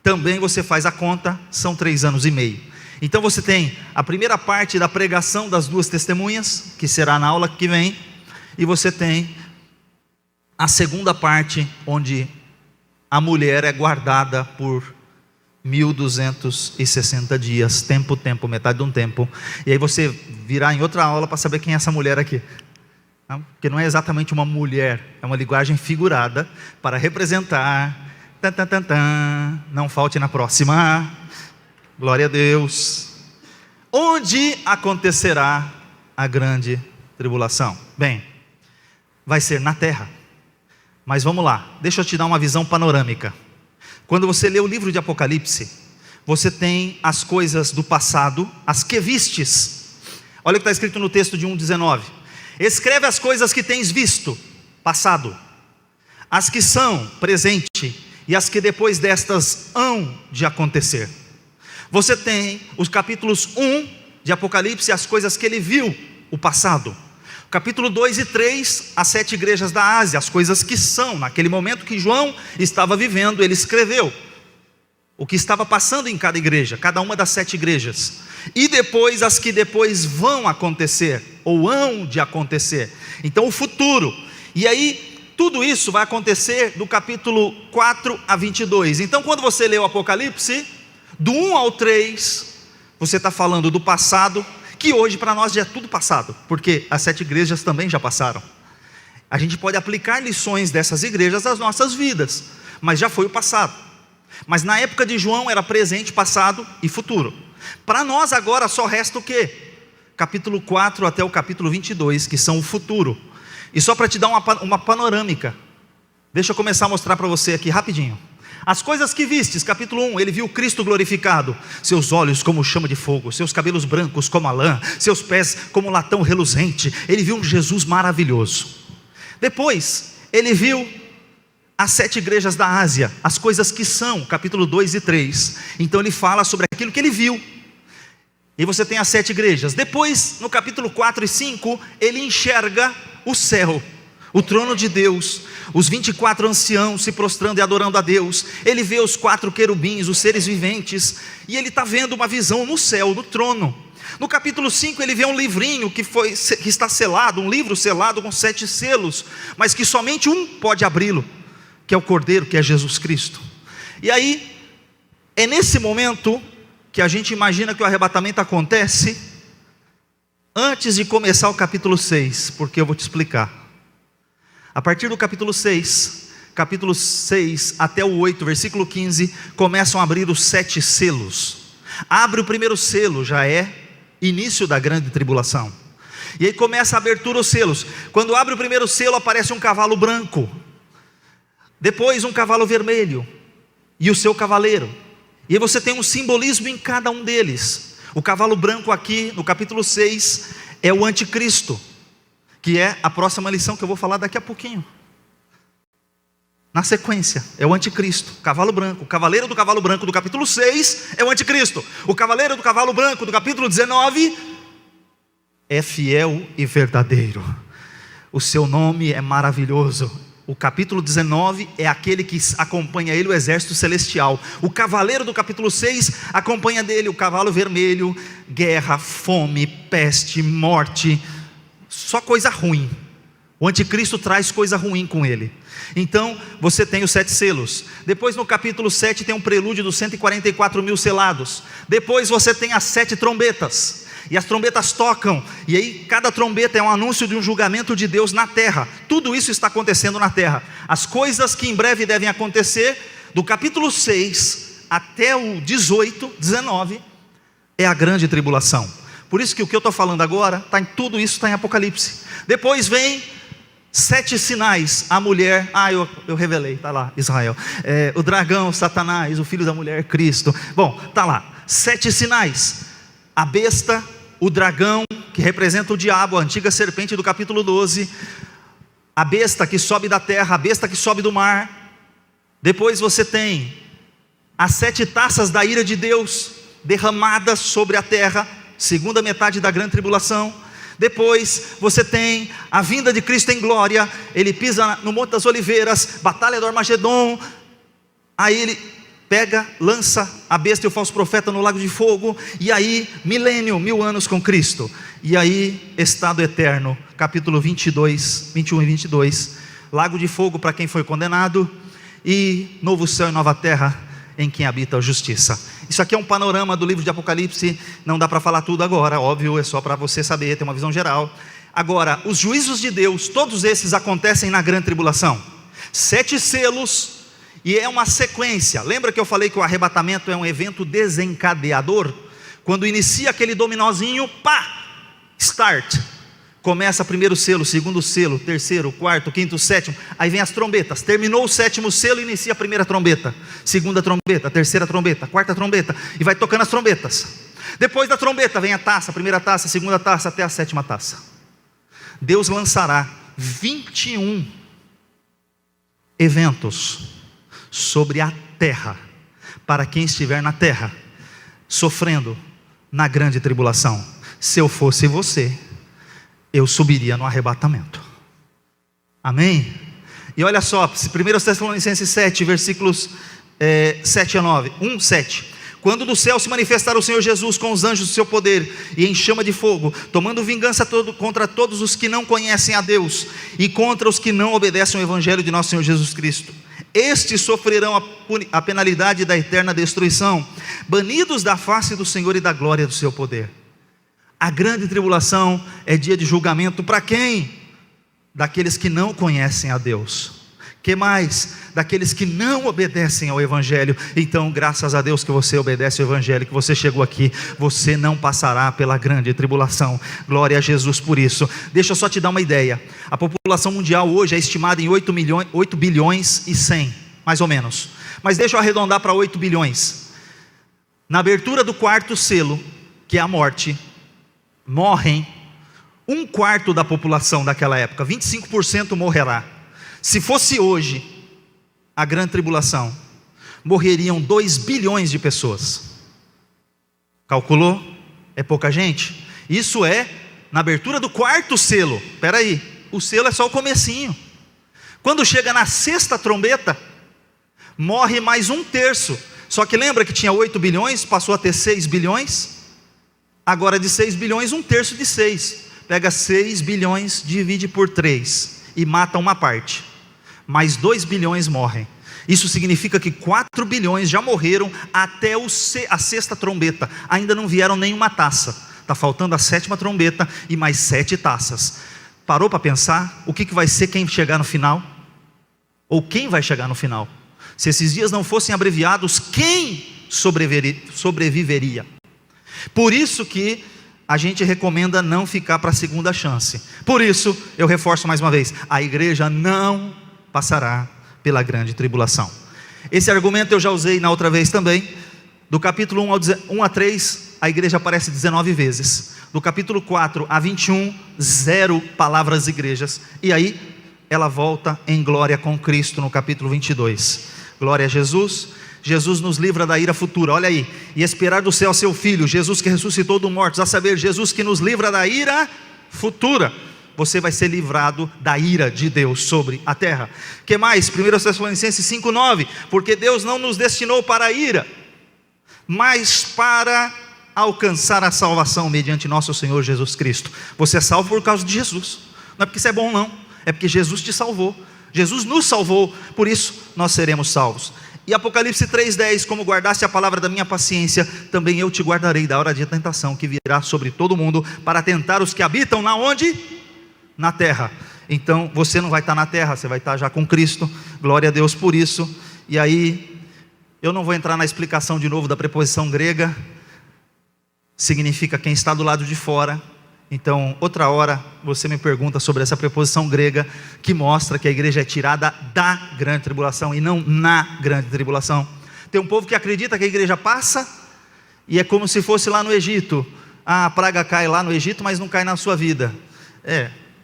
Também você faz a conta, são 3 anos e meio. Então você tem a primeira parte da pregação das 2 testemunhas, que será na aula que vem, e você tem a segunda parte, onde a mulher é guardada por 1260 dias, tempo, metade de um tempo. E aí você virá em outra aula para saber quem é essa mulher aqui, porque não é exatamente uma mulher, é uma linguagem figurada para representar, não falte na próxima, glória a Deus, onde acontecerá a grande tribulação. Bem, vai ser na terra, mas vamos lá, deixa eu te dar uma visão panorâmica. Quando você lê o livro de Apocalipse, você tem as coisas do passado, as que vistes. Olha o que está escrito no texto de 1,19. Escreve as coisas que tens visto, passado, as que são, presente, e as que depois destas hão de acontecer. Você tem os capítulos 1 de Apocalipse, as coisas que ele viu, o passado. Capítulo 2 e 3, as 7 igrejas da Ásia, as coisas que são, naquele momento que João estava vivendo, ele escreveu o que estava passando em cada igreja, cada uma das 7 igrejas. E depois as que depois vão acontecer, ou hão de acontecer. Então o futuro. E aí tudo isso vai acontecer do capítulo 4 a 22. Então quando você lê o Apocalipse, do 1 ao 3, você está falando do passado, que hoje para nós já é tudo passado, porque as 7 igrejas também já passaram. A gente pode aplicar lições dessas igrejas às nossas vidas, mas já foi o passado. Mas na época de João era presente, passado e futuro. Para nós agora só resta o quê? Capítulo 4 até o capítulo 22, que são o futuro. E só para te dar uma panorâmica, Deixa eu começar a mostrar para você aqui rapidinho. As coisas que vistes, capítulo 1, ele viu Cristo glorificado, seus olhos como chama de fogo, seus cabelos brancos como a lã, seus pés como latão reluzente. Ele viu um Jesus maravilhoso. Depois, ele viu as 7 igrejas da Ásia, as coisas que são, capítulo 2 e 3. Então ele fala sobre aquilo que ele viu. E você tem as 7 igrejas. Depois, no capítulo 4 e 5, ele enxerga o céu, o trono de Deus, os 24 anciãos se prostrando e adorando a Deus. Ele vê os 4 querubins, os seres viventes, e ele está vendo uma visão no céu, no trono. No capítulo 5 ele vê um livrinho que está selado, um livro selado com 7 selos, mas que somente um pode abri-lo, que é o Cordeiro, que é Jesus Cristo. E aí, é nesse momento que a gente imagina que o arrebatamento acontece antes de começar o capítulo 6, porque eu vou te explicar. A partir do capítulo 6 até o 8, versículo 15, começam a abrir os 7 selos. Abre o primeiro selo, já é início da grande tribulação. E aí começa a abertura dos selos. Quando abre o primeiro selo, aparece um cavalo branco, depois um cavalo vermelho e o seu cavaleiro. E aí você tem um simbolismo em cada um deles. O cavalo branco aqui, no capítulo 6, é o anticristo, que é a próxima lição que eu vou falar daqui a pouquinho. Na sequência, é o anticristo, cavalo branco. O cavaleiro do cavalo branco do capítulo 6 é o anticristo. O cavaleiro do cavalo branco do capítulo 19 é fiel e verdadeiro. O seu nome é maravilhoso. O capítulo 19 é aquele que acompanha ele, o exército celestial. O cavaleiro do capítulo 6 acompanha dele o cavalo vermelho, guerra, fome, peste, morte, só coisa ruim. O anticristo traz coisa ruim com ele. Então você tem os 7 selos. Depois no capítulo 7 tem um prelúdio dos 144 mil selados. Depois você tem as 7 trombetas. E as trombetas tocam, e aí cada trombeta é um anúncio de um julgamento de Deus na terra. Tudo isso está acontecendo na terra. As coisas que em breve devem acontecer, do capítulo 6 até o 18, 19, é a grande tribulação. Por isso que o que eu estou falando agora, tudo isso está em Apocalipse. Depois vem 7 sinais, a mulher, eu revelei, está lá, Israel, o dragão, Satanás, o filho da mulher, Cristo. Bom, está lá, 7 sinais, a besta, o dragão, que representa o diabo, a antiga serpente do capítulo 12, a besta que sobe da terra, a besta que sobe do mar. Depois você tem as 7 taças da ira de Deus, derramadas sobre a terra, segunda metade da grande tribulação. Depois você tem a vinda de Cristo em glória, ele pisa no Monte das Oliveiras, batalha do Armagedon, aí ele pega, lança a besta e o falso profeta no lago de fogo, e aí milênio, 1000 anos com Cristo, e aí estado eterno, capítulo 22, 21 e 22, lago de fogo para quem foi condenado, e novo céu e nova terra em quem habita a justiça. Isso aqui é um panorama do livro de Apocalipse, não dá para falar tudo agora, óbvio, é só para você saber, ter uma visão geral. Agora, os juízos de Deus, todos esses acontecem na grande tribulação, 7 selos, e é uma sequência. Lembra que eu falei que o arrebatamento é um evento desencadeador? Quando inicia aquele dominózinho, start, começa primeiro selo, segundo selo, terceiro, quarto, quinto, sétimo, aí vem as trombetas. Terminou o 7º selo, inicia a primeira trombeta, segunda trombeta, terceira trombeta, quarta trombeta, e vai tocando as trombetas. Depois da trombeta vem a taça, primeira taça, segunda taça, até a 7ª taça. Deus lançará 21 eventos sobre a terra, para quem estiver na terra, sofrendo na grande tribulação. Se eu fosse você, eu subiria no arrebatamento. Amém? E olha só, 1 Tessalonicenses 7, versículos 7 a 9, 1:7. Quando do céu se manifestar o Senhor Jesus com os anjos do seu poder e em chama de fogo, tomando vingança contra todos os que não conhecem a Deus e contra os que não obedecem ao evangelho de nosso Senhor Jesus Cristo, estes sofrerão a penalidade da eterna destruição, banidos da face do Senhor e da glória do seu poder. A grande tribulação é dia de julgamento para quem? Daqueles que não conhecem a Deus, Que mais? Daqueles que não obedecem ao Evangelho. Então, graças a Deus que você obedece ao Evangelho, que você chegou aqui, você não passará pela grande tribulação. Glória a Jesus por isso. Deixa eu só te dar uma ideia. A população mundial hoje é estimada em 8 bilhões e 100, mais ou menos. Mas deixa eu arredondar para 8 bilhões. Na abertura do quarto selo, que é a morte, morrem 1/4 da população daquela época, 25% morrerá. Se fosse hoje a grande tribulação, morreriam 2 bilhões de pessoas. Calculou? É pouca gente? Isso é na abertura do quarto selo. Espera aí, o selo é só o comecinho. Quando chega na 6ª trombeta, morre mais 1/3. Só que lembra que tinha 8 bilhões, passou a ter 6 bilhões? Agora de 6 bilhões, 1/3 de 6. Pega 6 bilhões, divide por 3 e mata uma parte. Mais 2 bilhões morrem. Isso significa que 4 bilhões já morreram até a 6ª trombeta. Ainda não vieram nenhuma taça. Está faltando a 7ª trombeta e mais 7 taças. Parou para pensar o que vai ser quem chegar no final? Ou quem vai chegar no final? Se esses dias não fossem abreviados, quem sobreviveria? Por isso que a gente recomenda não ficar para a segunda chance. Por isso, eu reforço mais uma vez, a igreja não passará pela grande tribulação. Esse argumento eu já usei na outra vez também. Do capítulo 1 a 3, a igreja aparece 19 vezes. Do capítulo 4 a 21, 0 palavras igrejas. E aí, ela volta em glória com Cristo no capítulo 22. Glória a Jesus. Jesus nos livra da ira futura, olha aí. E esperar do céu seu Filho, Jesus que ressuscitou dos mortos, a saber, Jesus que nos livra da ira futura. Você vai ser livrado da ira de Deus sobre a terra. Que mais? 1 Tessalonicenses 5:9. Porque Deus não nos destinou para a ira, mas para alcançar a salvação mediante nosso Senhor Jesus Cristo. Você é salvo por causa de Jesus. Não é porque isso é bom não, é porque Jesus te salvou. Jesus nos salvou, por isso nós seremos salvos. E Apocalipse 3:10, como guardaste a palavra da minha paciência, também eu te guardarei da hora de tentação que virá sobre todo mundo, para tentar os que habitam na onde? Na terra. Então você não vai estar na terra, você vai estar já com Cristo. Glória a Deus por isso. E aí, eu não vou entrar na explicação de novo da preposição grega. Significa quem está do lado de fora. Então, outra hora você me pergunta sobre essa preposição grega, que mostra que a igreja é tirada da grande tribulação e não na grande tribulação. Tem um povo que acredita que a igreja passa e é como se fosse lá no Egito. A praga cai lá no Egito, mas não cai na sua vida.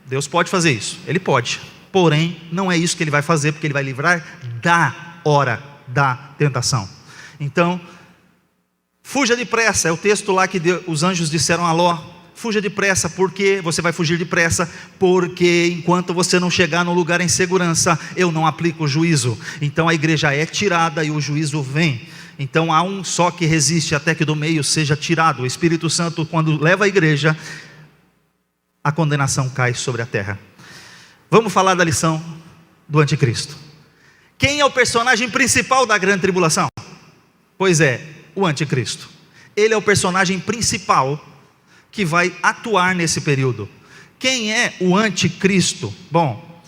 Deus pode fazer isso, Ele pode. Porém, não é isso que Ele vai fazer, porque Ele vai livrar da hora da tentação. Então, fuja depressa. É o texto lá que os anjos disseram a Ló: fuja depressa. Porque você vai fugir depressa? Porque enquanto você não chegar no lugar em segurança, eu não aplico o juízo. Então a igreja é tirada e o juízo vem. Então há um só que resiste até que do meio seja tirado. O Espírito Santo, quando leva a igreja, a condenação cai sobre a terra. Vamos falar da lição do anticristo. Quem é o personagem principal da grande tribulação? Pois é, o anticristo. Ele é o personagem principal que vai atuar nesse período. Quem é o anticristo? Bom,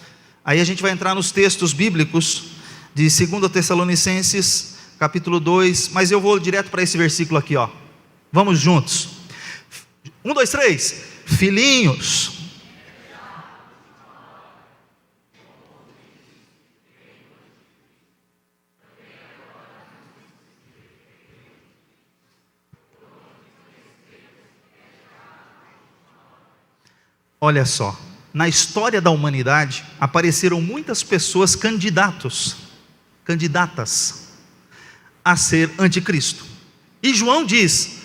aí a gente vai entrar nos textos bíblicos de 2 Tessalonicenses capítulo 2, mas eu vou direto para esse versículo aqui, ó. Vamos juntos. 1, 2, 3. Filhinhos, olha só, na história da humanidade apareceram muitas pessoas candidatas a ser anticristo. E João diz: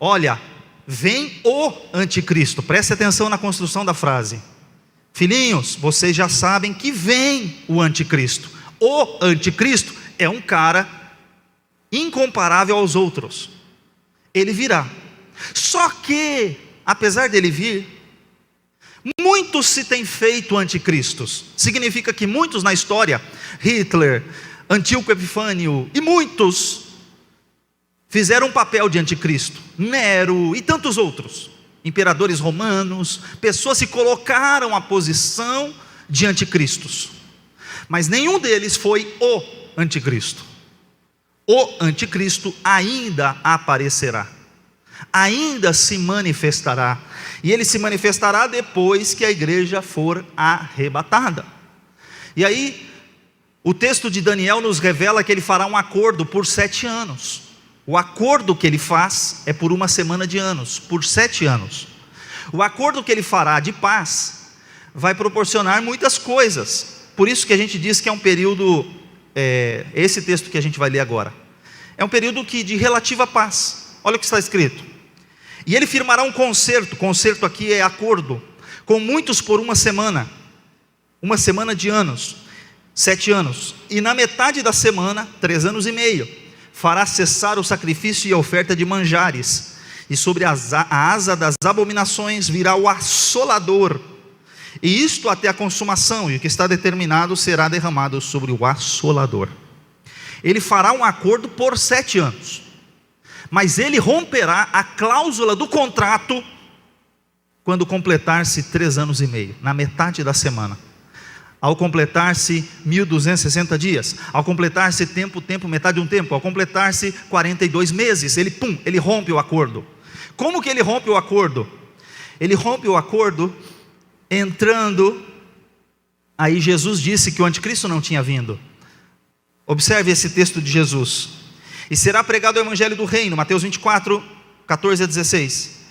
olha, vem o anticristo. Preste atenção na construção da frase. Filhinhos, vocês já sabem que vem o anticristo. O anticristo é um cara incomparável aos outros. Ele virá. Só que, apesar dele vir, muitos se têm feito anticristos. Significa que muitos na história, Hitler, Antíoco Epifânio e muitos, fizeram um papel de anticristo. Nero e tantos outros, imperadores romanos, pessoas se colocaram à posição de anticristos. Mas nenhum deles foi o anticristo. O anticristo ainda aparecerá, ainda se manifestará, e ele se manifestará depois que a igreja for arrebatada. E aí, o texto de Daniel nos revela que ele fará um acordo por 7 anos. O acordo que ele faz é por 1 semana de anos, por 7 anos. O acordo que ele fará de paz vai proporcionar muitas coisas. Por isso que a gente diz que é um período, esse texto que a gente vai ler agora, é um período de relativa paz. Olha o que está escrito: e ele firmará um concerto aqui é acordo, com muitos por 1 semana de anos, 7 anos, e na metade da semana, 3 anos e meio, fará cessar o sacrifício e a oferta de manjares, e sobre a asa das abominações virá o assolador, e isto até a consumação, e o que está determinado será derramado sobre o assolador. Ele fará um acordo por 7 anos, mas ele romperá a cláusula do contrato quando completar-se 3 anos e meio, na metade da semana. Ao completar-se 1260 dias, ao completar-se tempo, metade de um tempo, ao completar-se 42 meses, ele rompe o acordo. Como que ele rompe o acordo? Ele rompe o acordo entrando, aí Jesus disse que o anticristo não tinha vindo. Observe esse texto de Jesus: e será pregado o evangelho do reino, Mateus 24, 14 a 16.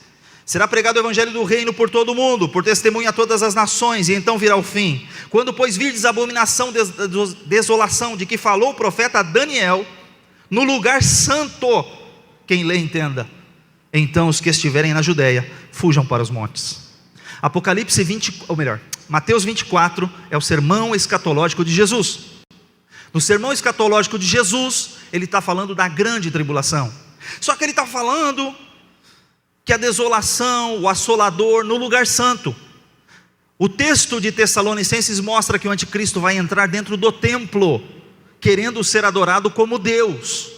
Será pregado o evangelho do reino por todo o mundo, por testemunho a todas as nações, e então virá o fim. Quando pois virdes a abominação, desolação, de que falou o profeta Daniel, no lugar santo, quem lê entenda, então os que estiverem na Judéia, fujam para os montes. Mateus 24 é o sermão escatológico de Jesus. No sermão escatológico de Jesus, ele está falando da grande tribulação. Só que ele está falando que a desolação, o assolador, no lugar santo. O texto de Tessalonicenses mostra que o anticristo vai entrar dentro do templo, querendo ser adorado como Deus.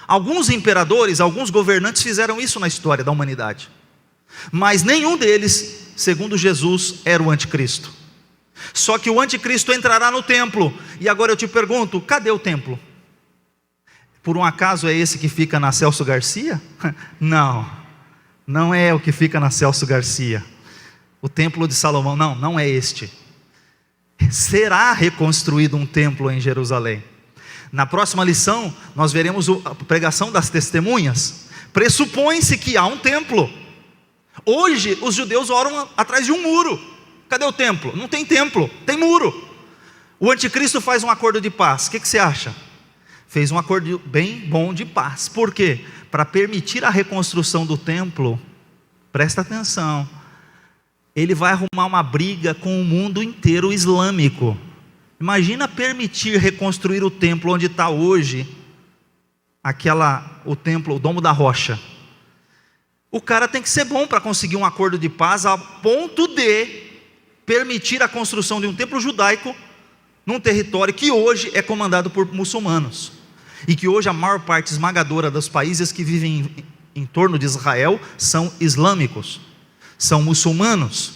Alguns imperadores, alguns governantes fizeram isso na história da humanidade, mas nenhum deles, segundo Jesus, era o anticristo. Só que o anticristo entrará no templo, e agora eu te pergunto, cadê o templo? Por um acaso é esse que fica na Celso Garcia? Não é o que fica na Celso Garcia, o templo de Salomão, não é este. Será reconstruído um templo em Jerusalém. Na próxima lição, nós veremos a pregação das testemunhas. Pressupõe-se que há um templo. Hoje, os judeus oram atrás de um muro. Cadê o templo? Não tem templo, tem muro. O anticristo faz um acordo de paz. O que você acha? Fez um acordo bem bom de paz. Por quê? Para permitir a reconstrução do templo. Presta atenção, ele vai arrumar uma briga com o mundo inteiro islâmico. Imagina permitir reconstruir o templo onde está hoje o templo, o Domo da Rocha. O cara tem que ser bom para conseguir um acordo de paz a ponto de permitir a construção de um templo judaico num território que hoje é comandado por muçulmanos, e que hoje a maior parte esmagadora dos países que vivem em torno de Israel são islâmicos, são muçulmanos.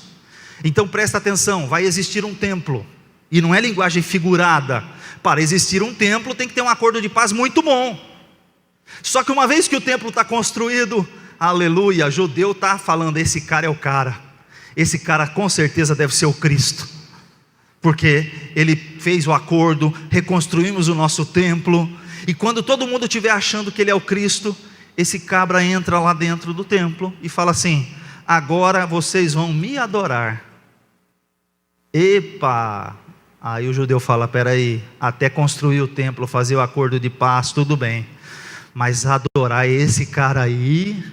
Então presta atenção, vai existir um templo, e não é linguagem figurada. Para existir um templo tem que ter um acordo de paz muito bom. Só que uma vez que o templo está construído, aleluia, judeu está falando, esse cara é o cara, esse cara com certeza deve ser o Cristo, porque ele fez o acordo, reconstruímos o nosso templo, e quando todo mundo estiver achando que ele é o Cristo, esse cabra entra lá dentro do templo e fala assim: agora vocês vão me adorar. Epa! Aí o judeu fala: peraí, até construir o templo, fazer o acordo de paz, tudo bem, mas adorar esse cara aí,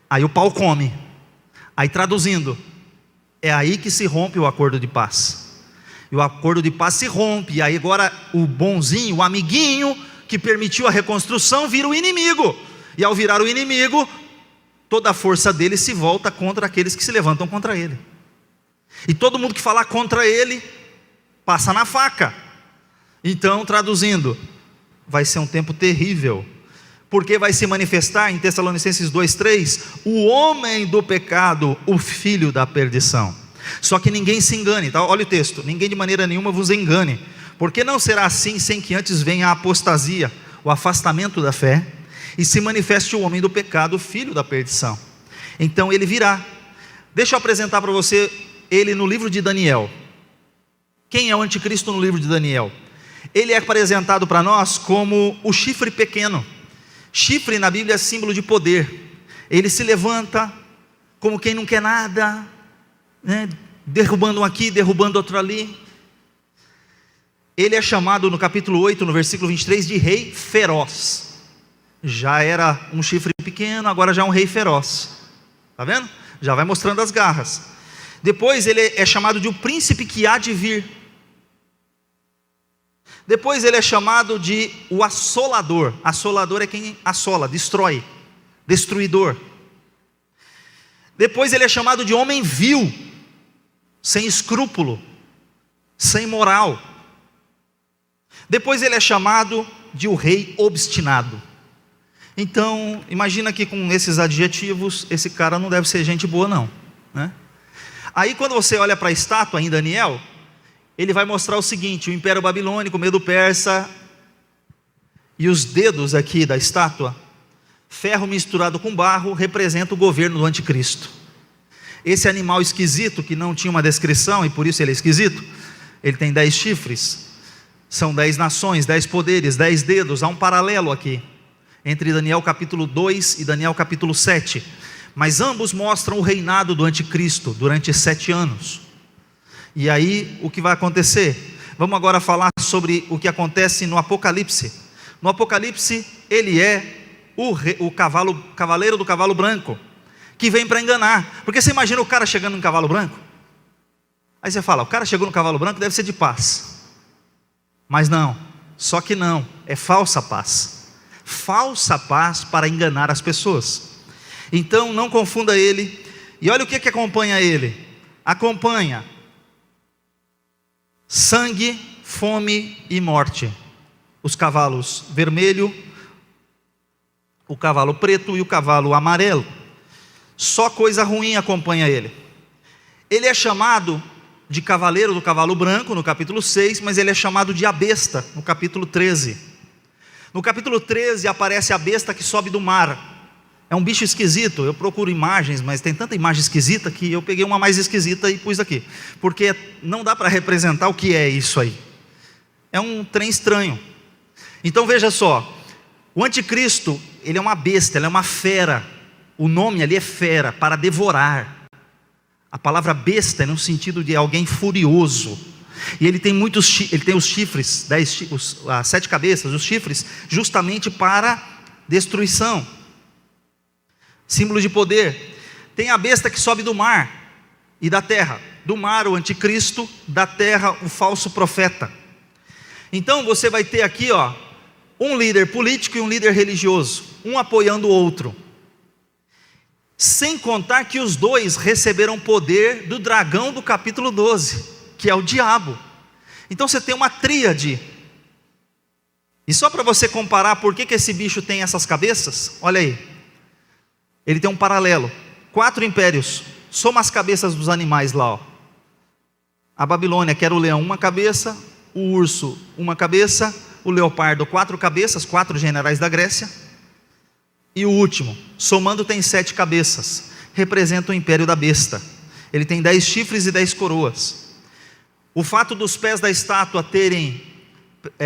Aí o pau come. Aí traduzindo, é aí que se rompe o acordo de paz. E o acordo de paz se rompe, e aí agora o bonzinho, o amiguinho que permitiu a reconstrução vira o inimigo. E ao virar o inimigo, toda a força dele se volta contra aqueles que se levantam contra ele. E todo mundo que falar contra ele, passa na faca. Então, traduzindo, vai ser um tempo terrível, porque vai se manifestar em Tessalonicenses 2:3, o homem do pecado, o filho da perdição. Só que ninguém se engane, tá? Olha o texto: ninguém de maneira nenhuma vos engane, porque não será assim sem que antes venha a apostasia, o afastamento da fé, e se manifeste o homem do pecado, o filho da perdição. Então ele virá. Deixa eu apresentar para você ele no livro de Daniel. Quem é o anticristo no livro de Daniel? Ele é apresentado para nós como o chifre pequeno. Chifre na Bíblia é símbolo de poder. Ele se levanta como quem não quer nada, né? Derrubando um aqui, derrubando outro ali. Ele é chamado no capítulo 8, no versículo 23, de rei feroz. Já era um chifre pequeno, agora já é um rei feroz. Está vendo? Já vai mostrando as garras. Depois ele é chamado de o príncipe que há de vir. Depois ele é chamado de o assolador. Assolador é quem assola, destrói, destruidor. Depois ele é chamado de homem vil, sem escrúpulo, sem moral. Depois ele é chamado de o rei obstinado. Então, imagina que com esses adjetivos, esse cara não deve ser gente boa não, né? Aí quando você olha para a estátua em Daniel, ele vai mostrar o seguinte: o Império Babilônico, o Medo-Persa, e os dedos aqui da estátua, ferro misturado com barro, representa o governo do anticristo. Esse animal esquisito, que não tinha uma descrição, e por isso ele é esquisito, ele tem 10 chifres, são 10 nações, 10 poderes, 10 dedos. Há um paralelo aqui entre Daniel capítulo 2 e Daniel capítulo 7, mas ambos mostram o reinado do anticristo durante 7 anos. E aí o que vai acontecer? Vamos agora falar sobre o que acontece no Apocalipse. No Apocalipse ele é o cavaleiro do cavalo branco, que vem para enganar. Porque você imagina o cara chegando no cavalo branco, aí você fala, o cara chegou no cavalo branco, deve ser de paz. Mas não, só que não, é falsa paz. Falsa paz para enganar as pessoas. Então não confunda ele. E olha o que acompanha ele. Acompanha sangue, fome e morte. Os cavalos vermelho, o cavalo preto e o cavalo amarelo. Só coisa ruim acompanha ele. Ele é chamado de cavaleiro do cavalo branco no capítulo 6, mas ele é chamado de a besta no capítulo 13. No capítulo 13 aparece a besta que sobe do mar. É um bicho esquisito. Eu procuro imagens, mas tem tanta imagem esquisita que eu peguei uma mais esquisita e pus aqui, porque não dá para representar o que é isso aí. É um trem estranho. Então veja só, o anticristo, ele é uma besta, ele é uma fera. O nome ali é fera, para devorar. A palavra besta é no sentido de alguém furioso. E ele tem os chifres, 7 cabeças, os chifres, justamente para destruição. Símbolo de poder. Tem a besta que sobe do mar e da terra. Do mar o anticristo, da terra o falso profeta. Então você vai ter aqui, um líder político e um líder religioso, um apoiando o outro. Sem contar que os dois receberam poder do dragão do capítulo 12, que é o diabo. Então você tem uma tríade. E só para você comparar por que esse bicho tem essas cabeças, olha aí. Ele tem um paralelo. 4 impérios. Soma as cabeças dos animais lá. A Babilônia, que era o leão, uma cabeça. O urso, uma cabeça. O leopardo, 4 cabeças, 4 generais da Grécia. E o último, somando, tem 7 cabeças. Representa o império da besta. Ele tem 10 chifres e 10 coroas. O fato dos pés da estátua terem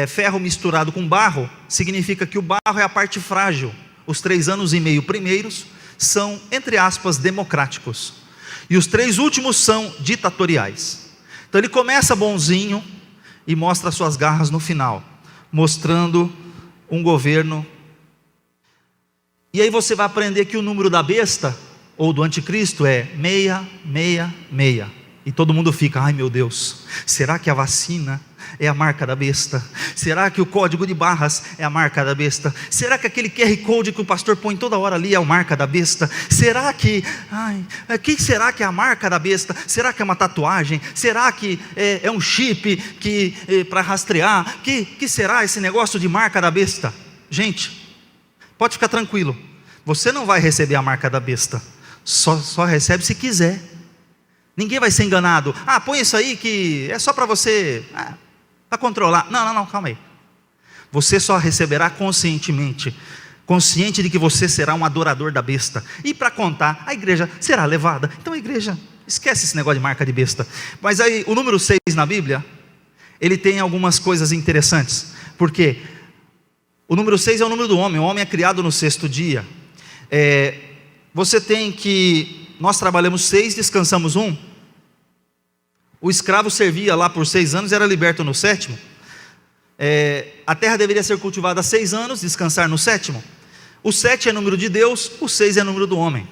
ferro misturado com barro, significa que o barro é a parte frágil. Os 3 anos e meio primeiros são, entre aspas, democráticos. E os 3 últimos são ditatoriais. Então ele começa bonzinho e mostra suas garras no final, mostrando um governo. E aí você vai aprender que o número da besta, ou do anticristo, é 666. E todo mundo fica, ai meu Deus, será que a vacina é a marca da besta? Será que o código de barras é a marca da besta? Será que aquele QR Code que o pastor põe toda hora ali é a marca da besta? Será que, que será que é a marca da besta? Será que é uma tatuagem? Será que é um chip para rastrear? Que será esse negócio de marca da besta? Gente, pode ficar tranquilo, você não vai receber a marca da besta, só recebe se quiser. Ninguém vai ser enganado. Põe isso aí que é só para você, para controlar. Não, calma aí. Você só receberá conscientemente, consciente de que você será um adorador da besta. E para contar, a igreja será levada. Então a igreja, esquece esse negócio de marca de besta. Mas aí, o número 6 na Bíblia, ele tem algumas coisas interessantes. Porque o número 6 é o número do homem. O homem é criado no 6º dia. Você tem que, nós trabalhamos 6, descansamos 1. O escravo servia lá por 6 anos e era liberto no 7º. A terra deveria ser cultivada há 6 anos, descansar no 7º. O 7 é número de Deus, o 6 é número do homem.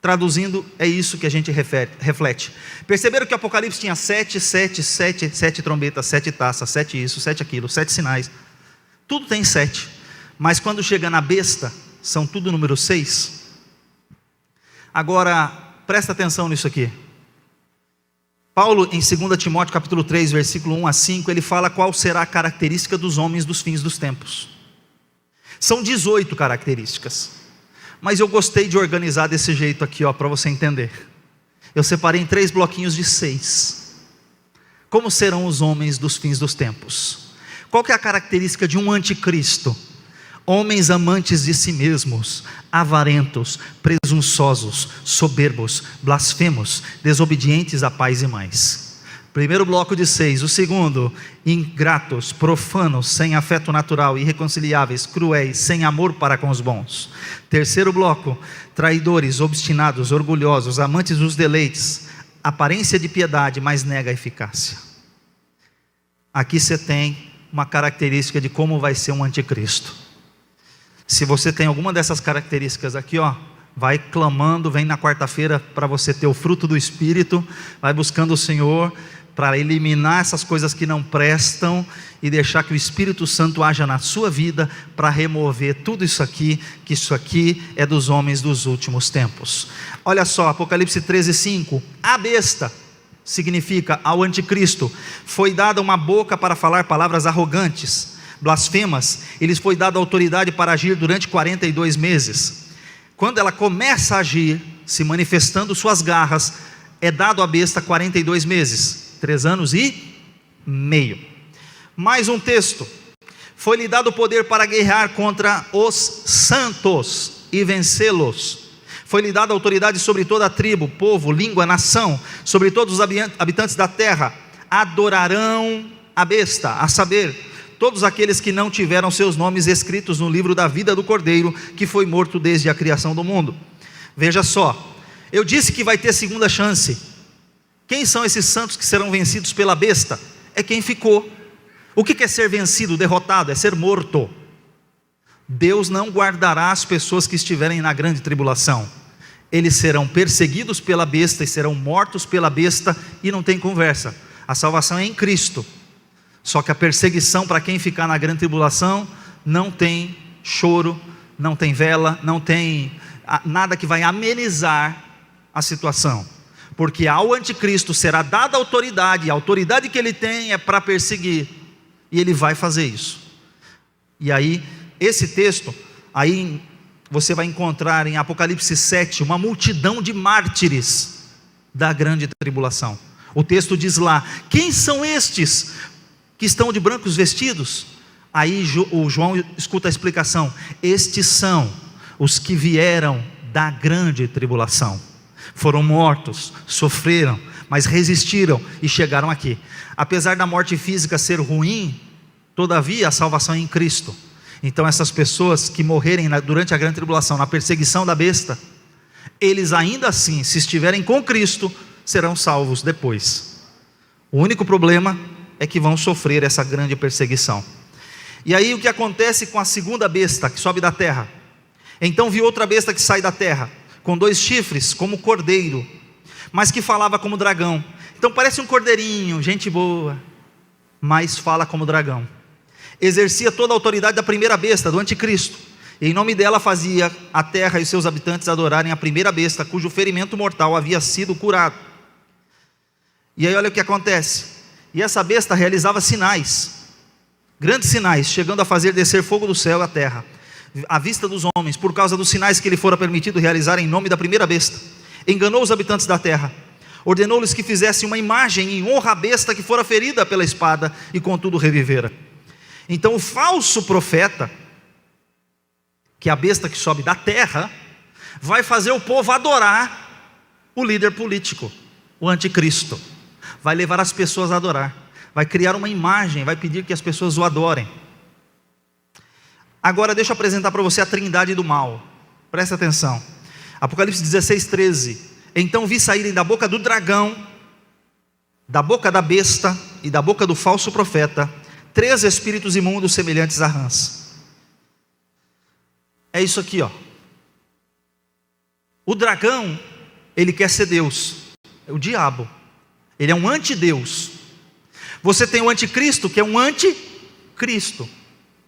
Traduzindo, é isso que a gente reflete. Perceberam que o Apocalipse tinha 7 trombetas, 7 taças, 7 isso, 7 aquilo, 7 sinais. Tudo tem 7. Mas quando chega na besta, são tudo número 6. Agora, presta atenção nisso aqui. Paulo, em 2 Timóteo capítulo 3, versículo 1 a 5, ele fala qual será a característica dos homens dos fins dos tempos. São 18 características, mas eu gostei de organizar desse jeito aqui, para você entender. Eu separei em 3 bloquinhos de 6. Como serão os homens dos fins dos tempos? Qual que é a característica de um anticristo? Homens amantes de si mesmos, avarentos, presunçosos, soberbos, blasfemos, desobedientes a pais e mães. Primeiro bloco de 6. O segundo, ingratos, profanos, sem afeto natural, irreconciliáveis, cruéis, sem amor para com os bons. Terceiro bloco, traidores, obstinados, orgulhosos, amantes dos deleites, aparência de piedade, mas nega a eficácia. Aqui você tem uma característica de como vai ser um anticristo. Se você tem alguma dessas características aqui, vai clamando, vem na quarta-feira para você ter o fruto do Espírito, vai buscando o Senhor para eliminar essas coisas que não prestam e deixar que o Espírito Santo haja na sua vida para remover tudo isso aqui, que isso aqui é dos homens dos últimos tempos. Olha só, Apocalipse 13:5, a besta significa ao anticristo, foi dada uma boca para falar palavras arrogantes, blasfemas, eles foi dada autoridade para agir durante 42 meses. Quando ela começa a agir, se manifestando suas garras, é dado à besta 42 meses, 3 anos e meio. Mais um texto, foi-lhe dado o poder para guerrear contra os santos e vencê-los. Foi-lhe dada autoridade sobre toda a tribo, povo, língua, nação, sobre todos os habitantes da terra, adorarão a besta, a saber, todos aqueles que não tiveram seus nomes escritos no livro da vida do Cordeiro, que foi morto desde a criação do mundo. Veja só, eu disse que vai ter segunda chance. Quem são esses santos que serão vencidos pela besta? É quem ficou. O que é ser vencido, derrotado? É ser morto. Deus não guardará as pessoas que estiverem na grande tribulação. Eles serão perseguidos pela besta e serão mortos pela besta, e não tem conversa. A salvação é em Cristo. Só que a perseguição para quem ficar na grande tribulação não tem choro, não tem vela, não tem nada que vai amenizar a situação. Porque ao anticristo será dada autoridade, e a autoridade que ele tem é para perseguir, e ele vai fazer isso. E aí, esse texto, aí você vai encontrar em Apocalipse 7, uma multidão de mártires da grande tribulação. O texto diz lá, quem são estes que estão de brancos vestidos? Aí o João escuta a explicação, estes são os que vieram da grande tribulação, foram mortos, sofreram, mas resistiram e chegaram aqui. Apesar da morte física ser ruim, todavia a salvação é em Cristo. Então essas pessoas que morrerem durante a grande tribulação, na perseguição da besta, eles ainda assim, se estiverem com Cristo, serão salvos depois. O único problema é que vão sofrer essa grande perseguição. E aí o que acontece com a segunda besta que sobe da terra? Então vi outra besta que sai da terra, com 2 chifres, como cordeiro, mas que falava como dragão. Então parece um cordeirinho, gente boa, mas fala como dragão. Exercia toda a autoridade da primeira besta, do anticristo, e em nome dela fazia a terra e os seus habitantes adorarem a primeira besta, cujo ferimento mortal havia sido curado. E aí olha o que acontece, e essa besta realizava sinais, grandes sinais, chegando a fazer descer fogo do céu à terra, à vista dos homens, por causa dos sinais que lhe fora permitido realizar em nome da primeira besta. Enganou os habitantes da terra. Ordenou-lhes que fizessem uma imagem em honra à besta que fora ferida pela espada e contudo revivera. Então o falso profeta, que é a besta que sobe da terra, vai fazer o povo adorar o líder político, o anticristo. Vai levar as pessoas a adorar, vai criar uma imagem, vai pedir que as pessoas o adorem. Agora deixa eu apresentar para você a trindade do mal. Presta atenção. Apocalipse 16:13. Então vi saírem da boca do dragão, da boca da besta e da boca do falso profeta 3 espíritos imundos semelhantes a rãs. É isso aqui, ó. O dragão, ele quer ser Deus. É o diabo. Ele é um antideus. Você tem o anticristo, que é um anticristo.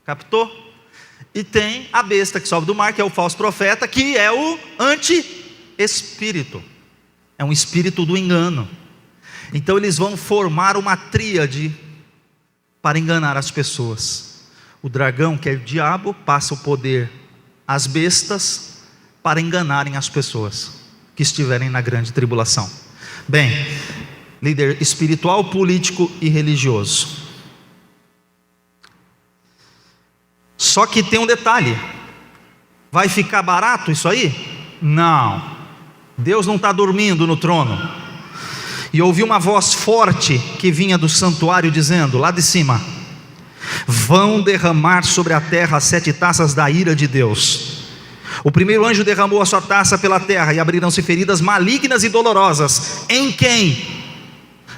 Captou? E tem a besta que sobe do mar, que é o falso profeta, que é o anti-espírito. É um espírito do engano. Então eles vão formar uma tríade para enganar as pessoas. O dragão, que é o diabo, passa o poder às bestas para enganarem as pessoas que estiverem na grande tribulação. Bem, líder espiritual, político e religioso. Só que tem um detalhe: vai ficar barato isso aí? Não. Deus não está dormindo no trono. E ouvi uma voz forte que vinha do santuário dizendo, lá de cima: vão derramar sobre a terra 7 taças da ira de Deus. O primeiro anjo derramou a sua taça pela terra, e abriram-se feridas malignas e dolorosas. Em quem?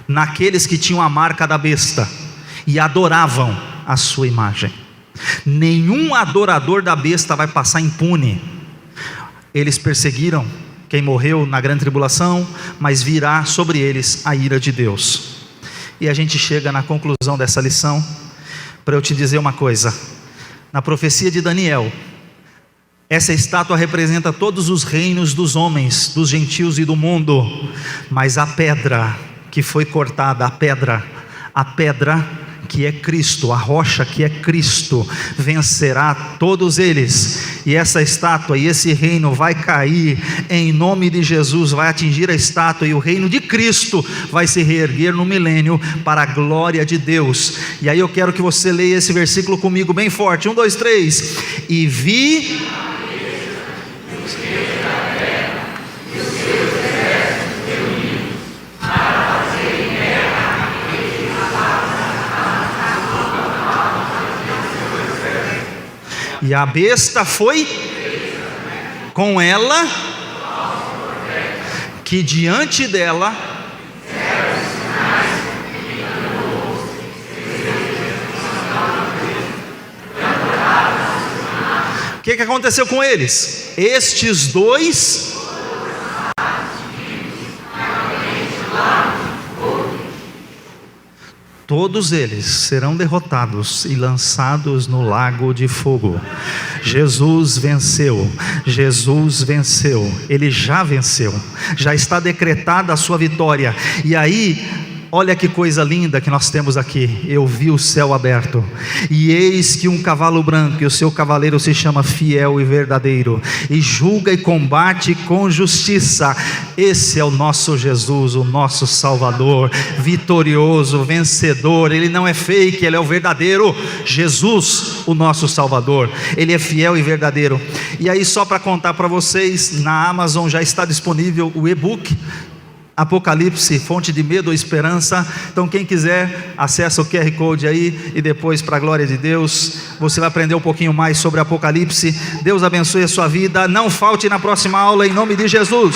Naqueles que tinham a marca da besta e adoravam a sua imagem. Nenhum adorador da besta vai passar impune. Eles perseguiram quem morreu na grande tribulação, mas virá sobre eles a ira de Deus. E a gente chega na conclusão dessa lição, para eu te dizer uma coisa. Na profecia de Daniel, essa estátua representa todos os reinos dos homens, dos gentios e do mundo, mas a pedra que foi cortada, a pedra que é Cristo, a rocha que é Cristo, vencerá todos eles, e essa estátua e esse reino vai cair em nome de Jesus, vai atingir a estátua, e o reino de Cristo vai se reerguer no milênio para a glória de Deus. E aí eu quero que você leia esse versículo comigo bem forte, 1, 2, 3, e vi e a besta foi com ela, que diante dela o que aconteceu com eles? Estes dois todos eles serão derrotados e lançados no lago de fogo. Jesus venceu, Jesus venceu, Ele já venceu, já está decretada a sua vitória. E aí, olha que coisa linda que nós temos aqui. Eu vi o céu aberto, e eis que um cavalo branco, e o seu cavaleiro se chama Fiel e Verdadeiro, e julga e combate com justiça. Esse é o nosso Jesus, o nosso Salvador, vitorioso, vencedor. Ele não é fake, Ele é o verdadeiro Jesus, o nosso Salvador. Ele é fiel e verdadeiro. E aí, só para contar para vocês, na Amazon já está disponível o e-book Apocalipse, fonte de medo ou esperança. Então quem quiser, acessa o QR Code aí, e depois, para a glória de Deus, você vai aprender um pouquinho mais sobre Apocalipse. Deus abençoe a sua vida, não falte na próxima aula, em nome de Jesus.